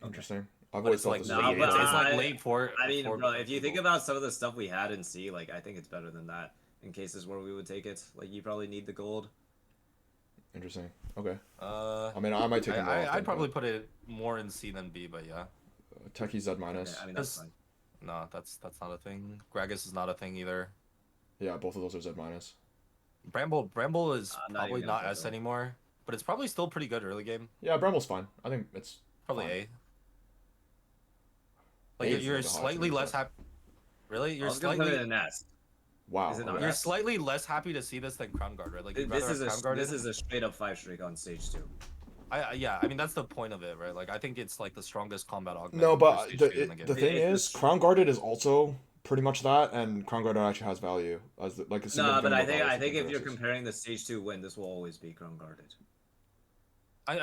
Interesting. But it's like late, it's like late for. I mean, bro, if you think about some of the stuff we had in C, like I think it's better than that. In cases where we would take it, like you probably need the gold. Interesting. Okay. I mean, I might take it more often, I'd probably put it more in C than B, but yeah. Techie Z minus. Okay, I mean, that's fine. No, that's not a thing. Gragas is not a thing either. Yeah, both of those are Z minus. Bramble is probably not S though. anymore, but it's probably still pretty good early game. Yeah, Bramble's fine. I think it's Probably fine. A. Like A is you're like a hot slightly choice, less happy. Really, I was gonna put it in S. Wow. Is it not? okay. You're slightly less happy to see this than Crown Guard, right? Like This is a straight up 5 streak on stage 2. Yeah, I mean that's the point of it, right? Like I think it's like the strongest combat augment. No, but for stage 2 in the game. thing is, Crown Guarded is also pretty much that, and Crown Guarded actually has value as like a No, but I significant think if you're versus. comparing the stage 2 win, this will always be Crown Guarded.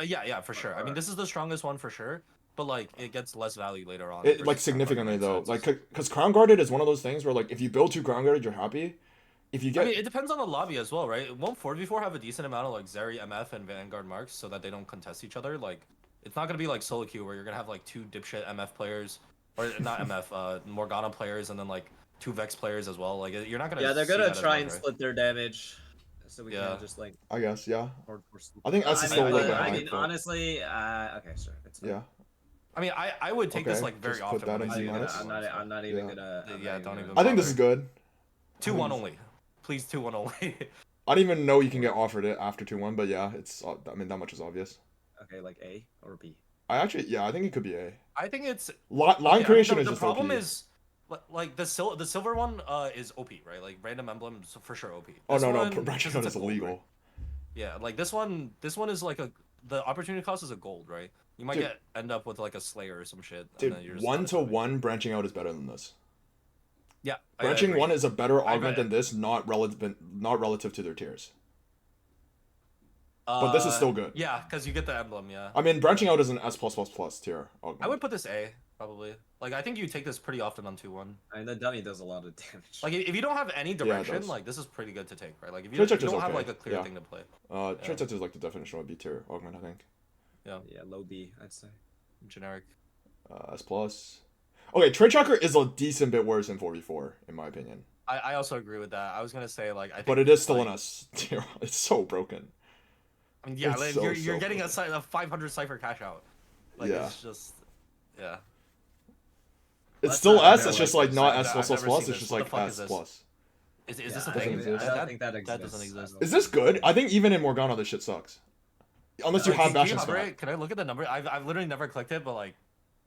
Yeah, for sure. I mean, this is the strongest one for sure, but like it gets less value later on. It like versus Crown Guard, significantly right? though, So like it's- because Crown Guarded is one of those things where like if you build 2 Crown Guarded, you're happy. If you I get mean, it depends on the lobby as well, right? Won't 4v4 have a decent amount of like Zeri MF and Vanguard marks so that they don't contest each other? Like, it's not gonna be like solo queue where you're gonna have like 2 dipshit MF players, or not MF, Morgana players, and then like 2 Vex players as well. Like, you're not gonna. Yeah, they're see gonna that as try much, and right? split their damage, so we Yeah. can just like. I guess yeah. Or I think S is still a little bit I high. mean, but- honestly, okay, sure. It's fine. yeah. I mean, I would take this Okay, like very just put often. that when I in see Z it. minus. I'm not even Yeah. gonna. Yeah, don't even. I think this is good. 2-1 only. Please 2-1 only. I didn't even know you can get offered it after 2-1, but yeah, it's. I mean, that much is obvious. Okay, like A or B. I think it could be A. I think it's Line okay, creation I mean, is the just problem OP. is like the silver one is OP, right? Like random emblems for sure OP. Oh This no, one, branching because out it's is a gold, illegal. right? Yeah, like this one is like the opportunity cost is a gold, right? You might Dude. end up with like a Slayer or some shit. Dude, and then you're just 1-to-1 branching out is better than this. Yeah, I Branching agree. 1 is a better augment agree. than this, not relative to their tiers. But this is still good. Yeah, because you get the emblem. Yeah, I mean, branching out is an S++ tier augment. I would put this A probably. Like I think you take this pretty often on 2-1. I mean, the dummy does a lot of damage. Like if you don't have any it direction, does. like this is pretty good to take, right? Like if Trade you check is don't have okay, like a clear yeah. thing to play. Trade set is like the definition of a B tier augment, I think. Yeah, Yeah, low B, I'd say. generic. S+. Okay, trade tracker is a decent bit worse than 4v4 in my opinion, I also agree with that. I was gonna say like I think, but it is still like, an S tier. It's so broken. I mean, yeah, It's like, so, you're so getting broken. a 500 cipher cash out. Like Yeah. it's just, yeah. It's Let's still not S. go It's like just like this. not I've S+++. never seen It's this. just What like the fuck S is this? plus. Is Yeah, this a I thing? don't exist. think that exists. That doesn't exist. Is this good? I think even in Morgana this shit sucks. Unless you have Can you Bastion hover spam. it? Can I look at the number? I've literally never clicked it, but like,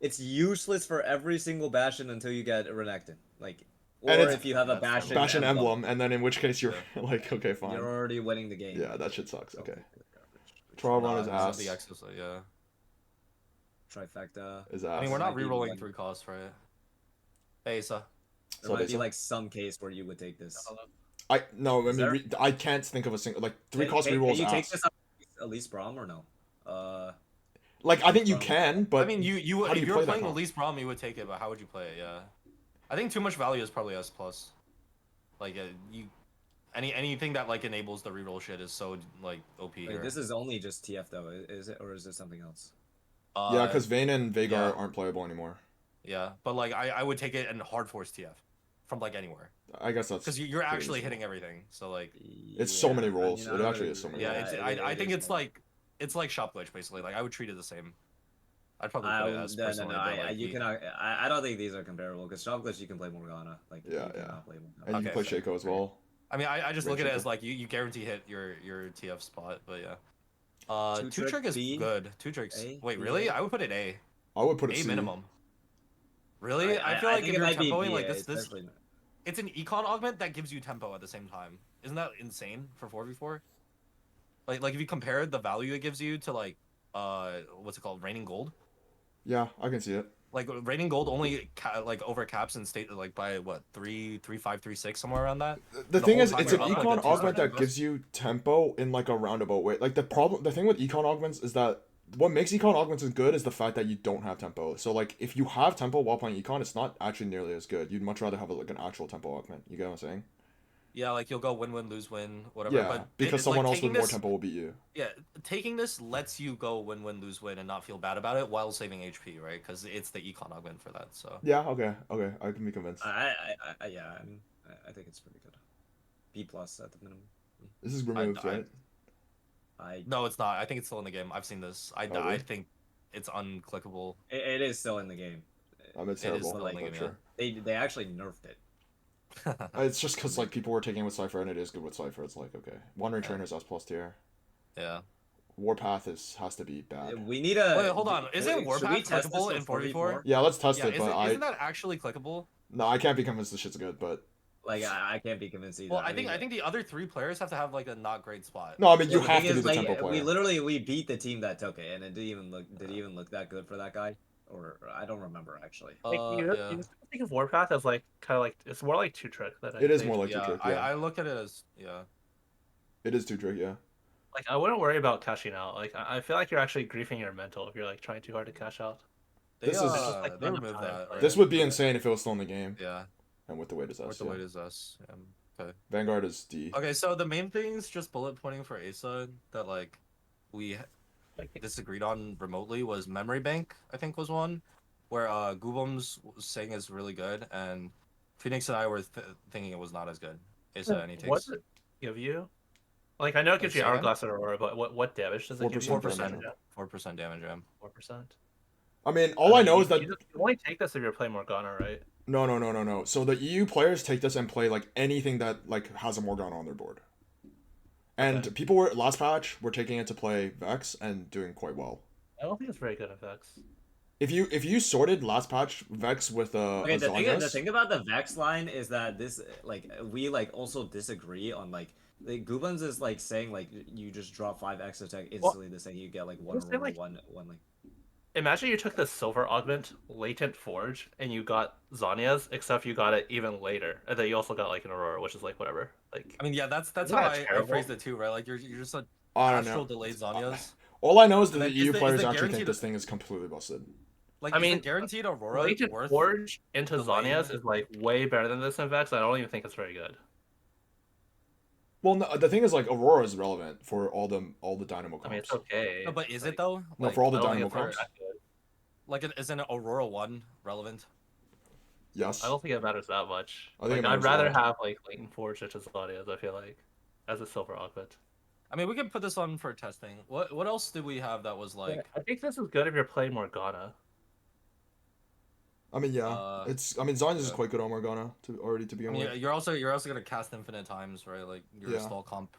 It's useless for every single Bastion until you get a Renekton. Like, or And it's- if you have a That's Bastion, Emblem, and then in which case you're like, okay, fine. you're already winning the game. Yeah, that shit sucks. Okay. Garbage. Trial run is the ass. Exos, yeah. trifecta. Is that? I mean, we're not Might be re-rolling one. 3 costs, right? Hey, Asa. There might be like some case where you would take this. No, I Is mean there? I can't think of a single like 3 cost Can rerolls you take ass. this Elise Brom or no? Like I think you Brom. can, I but mean, you how do if you you were play that playing comp? Elise Brom, you would take it, but how would you play it? Yeah, I think too much value is probably S plus. Like you, anything that like enables the reroll shit is so like OP Wait, here. this is only just TF though, is it, or is it something else? Yeah, because Vayne and Veigar yeah. aren't playable anymore. Yeah, but like I would take it and hard force TF from like anywhere. I guess that's because you're actually reasonable. hitting everything. So like It's so many rolls. I mean, It actually is so many yeah, rolls. I think it's like shop glitch basically. Like I would treat it the same. I'd probably put it as personally, but like you cannot. I don't think these are comparable because shop glitch you can play Morgana. Like Yeah, you yeah. cannot play Morgana. And you can play Shaco as well. I mean, I just Great look at it Shaco. as like you guarantee hit your TF spot, but yeah. Two trick is B, good. Two tricks. A, Wait, B, really? A? I would put it A. I would put it A C. minimum. Really? I feel like if think it you're might be tempoing B, like this, especially... it's an econ augment that gives you tempo at the same time. Isn't that insane for 4v4? Like if you compare the value it gives you to like what's it called, raining gold? Yeah, I can see it. Like raining gold only like over caps and state like by what 3.5, 3.6 somewhere around that. The thing is, it's an up, econ like, augment that gives you tempo in like a roundabout way. Like the thing with econ augments is that what makes econ augments good is the fact that you don't have tempo. So like if you have tempo while playing econ, it's not actually nearly as good. You'd much rather have like an actual tempo augment. You get what I'm saying? Yeah, like you'll go win-win, lose-win, whatever. Yeah, but because someone like, else with more tempo will beat you. Yeah, taking this lets you go win-win, lose-win and not feel bad about it while saving HP, right? Because it's the econ augment for that. So yeah, okay, I can be convinced. Yeah, I think it's pretty good. B plus at the minimum. This is removed, right? No, it's not. I think it's still in the game. I've seen this. I think it's unclickable. It is still in the game. It's terrible. It is still in the game, sure. They actually nerfed it. It's just because like people were taking it with Cypher and it is good with Cypher. It's like okay, Wandering Trainer's S plus tier. Yeah. Warpath has to be bad. We need a. Wait, hold on. Isn't Warpath clickable in 4v4? Yeah, let's test it. But isn't that actually clickable? No, I can't be convinced this shit's good. But like I can't be convinced either. Well, I think the other 3 players have to have like a not great spot. No, I mean you have to be the tempo player. We literally beat the team that took it, and it didn't even look that good for that guy. Or I don't remember actually. You think of Warpath as like kind of like it's more like two trick than it is more like two trick. Yeah, I look at it as It is two trick, yeah. Like I wouldn't worry about cashing out. Like I feel like you're actually griefing your mental if you're like trying too hard to cash out. They removed that. Right? This would be insane if it was still in the game. Yeah. And with the weight is S. With the weight is S. Okay. Vanguard is D. Okay, so the main things just bullet pointing for Asa that like we disagreed on remotely was memory bank. I think was one where guubums was saying is really good, and Phoenix and I were thinking it was not as good. Asa, any takes? What does it give you? Like I know it gives you Hourglass and Aurora, but what damage does it give you? 4%. 4% damage. 4%. I mean, I know is that you only take this if you're playing Morgana, right? No. So the EU players take this and play like anything that like has a Morgana on their board. And people were last patch were taking it to play Vex and doing quite well. I don't think it's very good at Vex. If you sorted last patch Vex with the thing about the Vex line is that this like we like also disagree on like the guubums is like saying like you just drop 5 extra attack instantly. The second you get like one like. Imagine you took the silver augment latent forge and you got Zhonya's, except you got it even later, and then you also got like an Aurora, which is like whatever. Like I mean, yeah, that's how I phrased it too, right? Like you're just a astral delayed Zhonya's. All I know is that the EU players actually think this thing is completely busted. Like I mean, guaranteed Aurora latent forge into Zhonya's is like way better than this in Vex. I don't even think it's very good. Well, no, the thing is, like, Aurora is relevant for all the Dynamo comps. I mean, it's okay. No, but is it though? No, for all the Dynamo comps. Like, is an Aurora 1 relevant? Yes. I don't think it matters that much. I think I'd rather have like latent forge into Zhonya's. I feel like as a silver augment. I mean, we can put this on for testing. What else did we have that was like? I think this is good if you're playing Morgana. I mean, yeah, Zhonya's is quite good on Morgana to begin with. You're also gonna cast infinite times, right? Like your stall comp.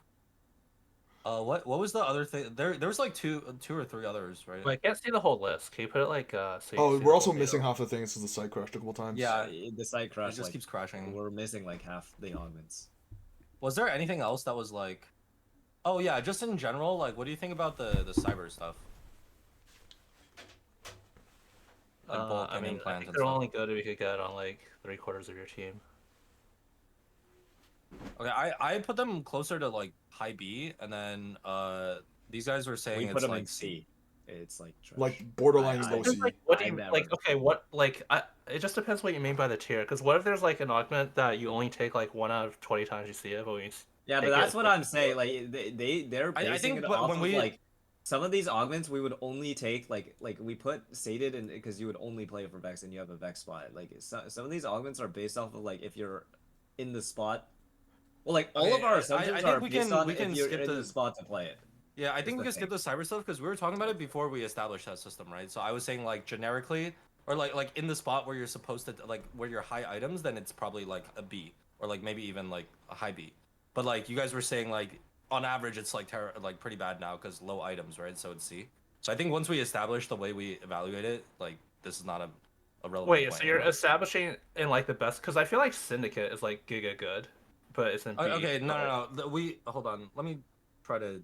What was the other thing? There was like two or 3 others, right? Wait, I can't see the whole list. Can you put it like? So we're also missing half the things because the site crashed a couple times. Yeah, the site crashed. It just keeps crashing. We're missing like half the augments. Was there anything else that was like? Oh yeah, just in general, like, what do you think about the cyber stuff? Like bulk I and mean, I implant think and they're stuff. only good if you could get on like 3/4 of your team. Okay, I put them closer to like high B, and then these guys were saying We put it's them like in C. It's like trash. Like borderline I- low It's C. like, what do I you never like? put Okay, them. what like? It just depends what you mean by the tier. Because what if there's like an augment that you only take like 1 out of 20 times you see it, but when you Yeah, but take that's it, what like, I'm saying. Like they're I basing think it but off when of we like some of these augments we would only take like we put sated and because you would only play it for Vex and you have a Vex spot. Like some of these augments are based off of like if you're in the spot. Well, like all okay, of our I assumptions think are based we on if can you're skip in the the spot to play it. yeah, I Is think we the can skip thing. the cyber stuff because we were talking about it before we established that system, right? So I was saying like generically or like in the spot where you're supposed to like where you're high items, then it's probably like a B or like maybe even like a high B. But like you guys were saying like on average it's like like pretty bad now because low items, right? So it's C. So I think once we establish the way we evaluate it, like this is not a relevant wait, point so you're anymore. establishing in like the best? Because I feel like Syndicate is like giga good, but it's in B. Okay, no, but... no, no. We hold on. Let me try to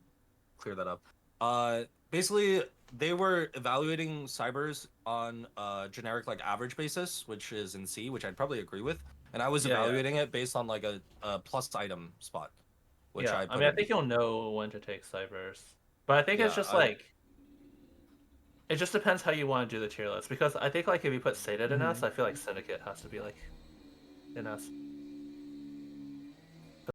clear that up. Basically, they were evaluating cybers on a generic like average basis, which is in C, which I'd probably agree with. And I was Yeah, yeah. evaluating it based on like a plus item spot, which Yeah, I I put mean, I in think B. you'll know when to take cybers, but I think it's Yeah, just like it just depends how you want to do the tier list. Because I think like if you put Sated in S, I feel like Syndicate has to be like in S.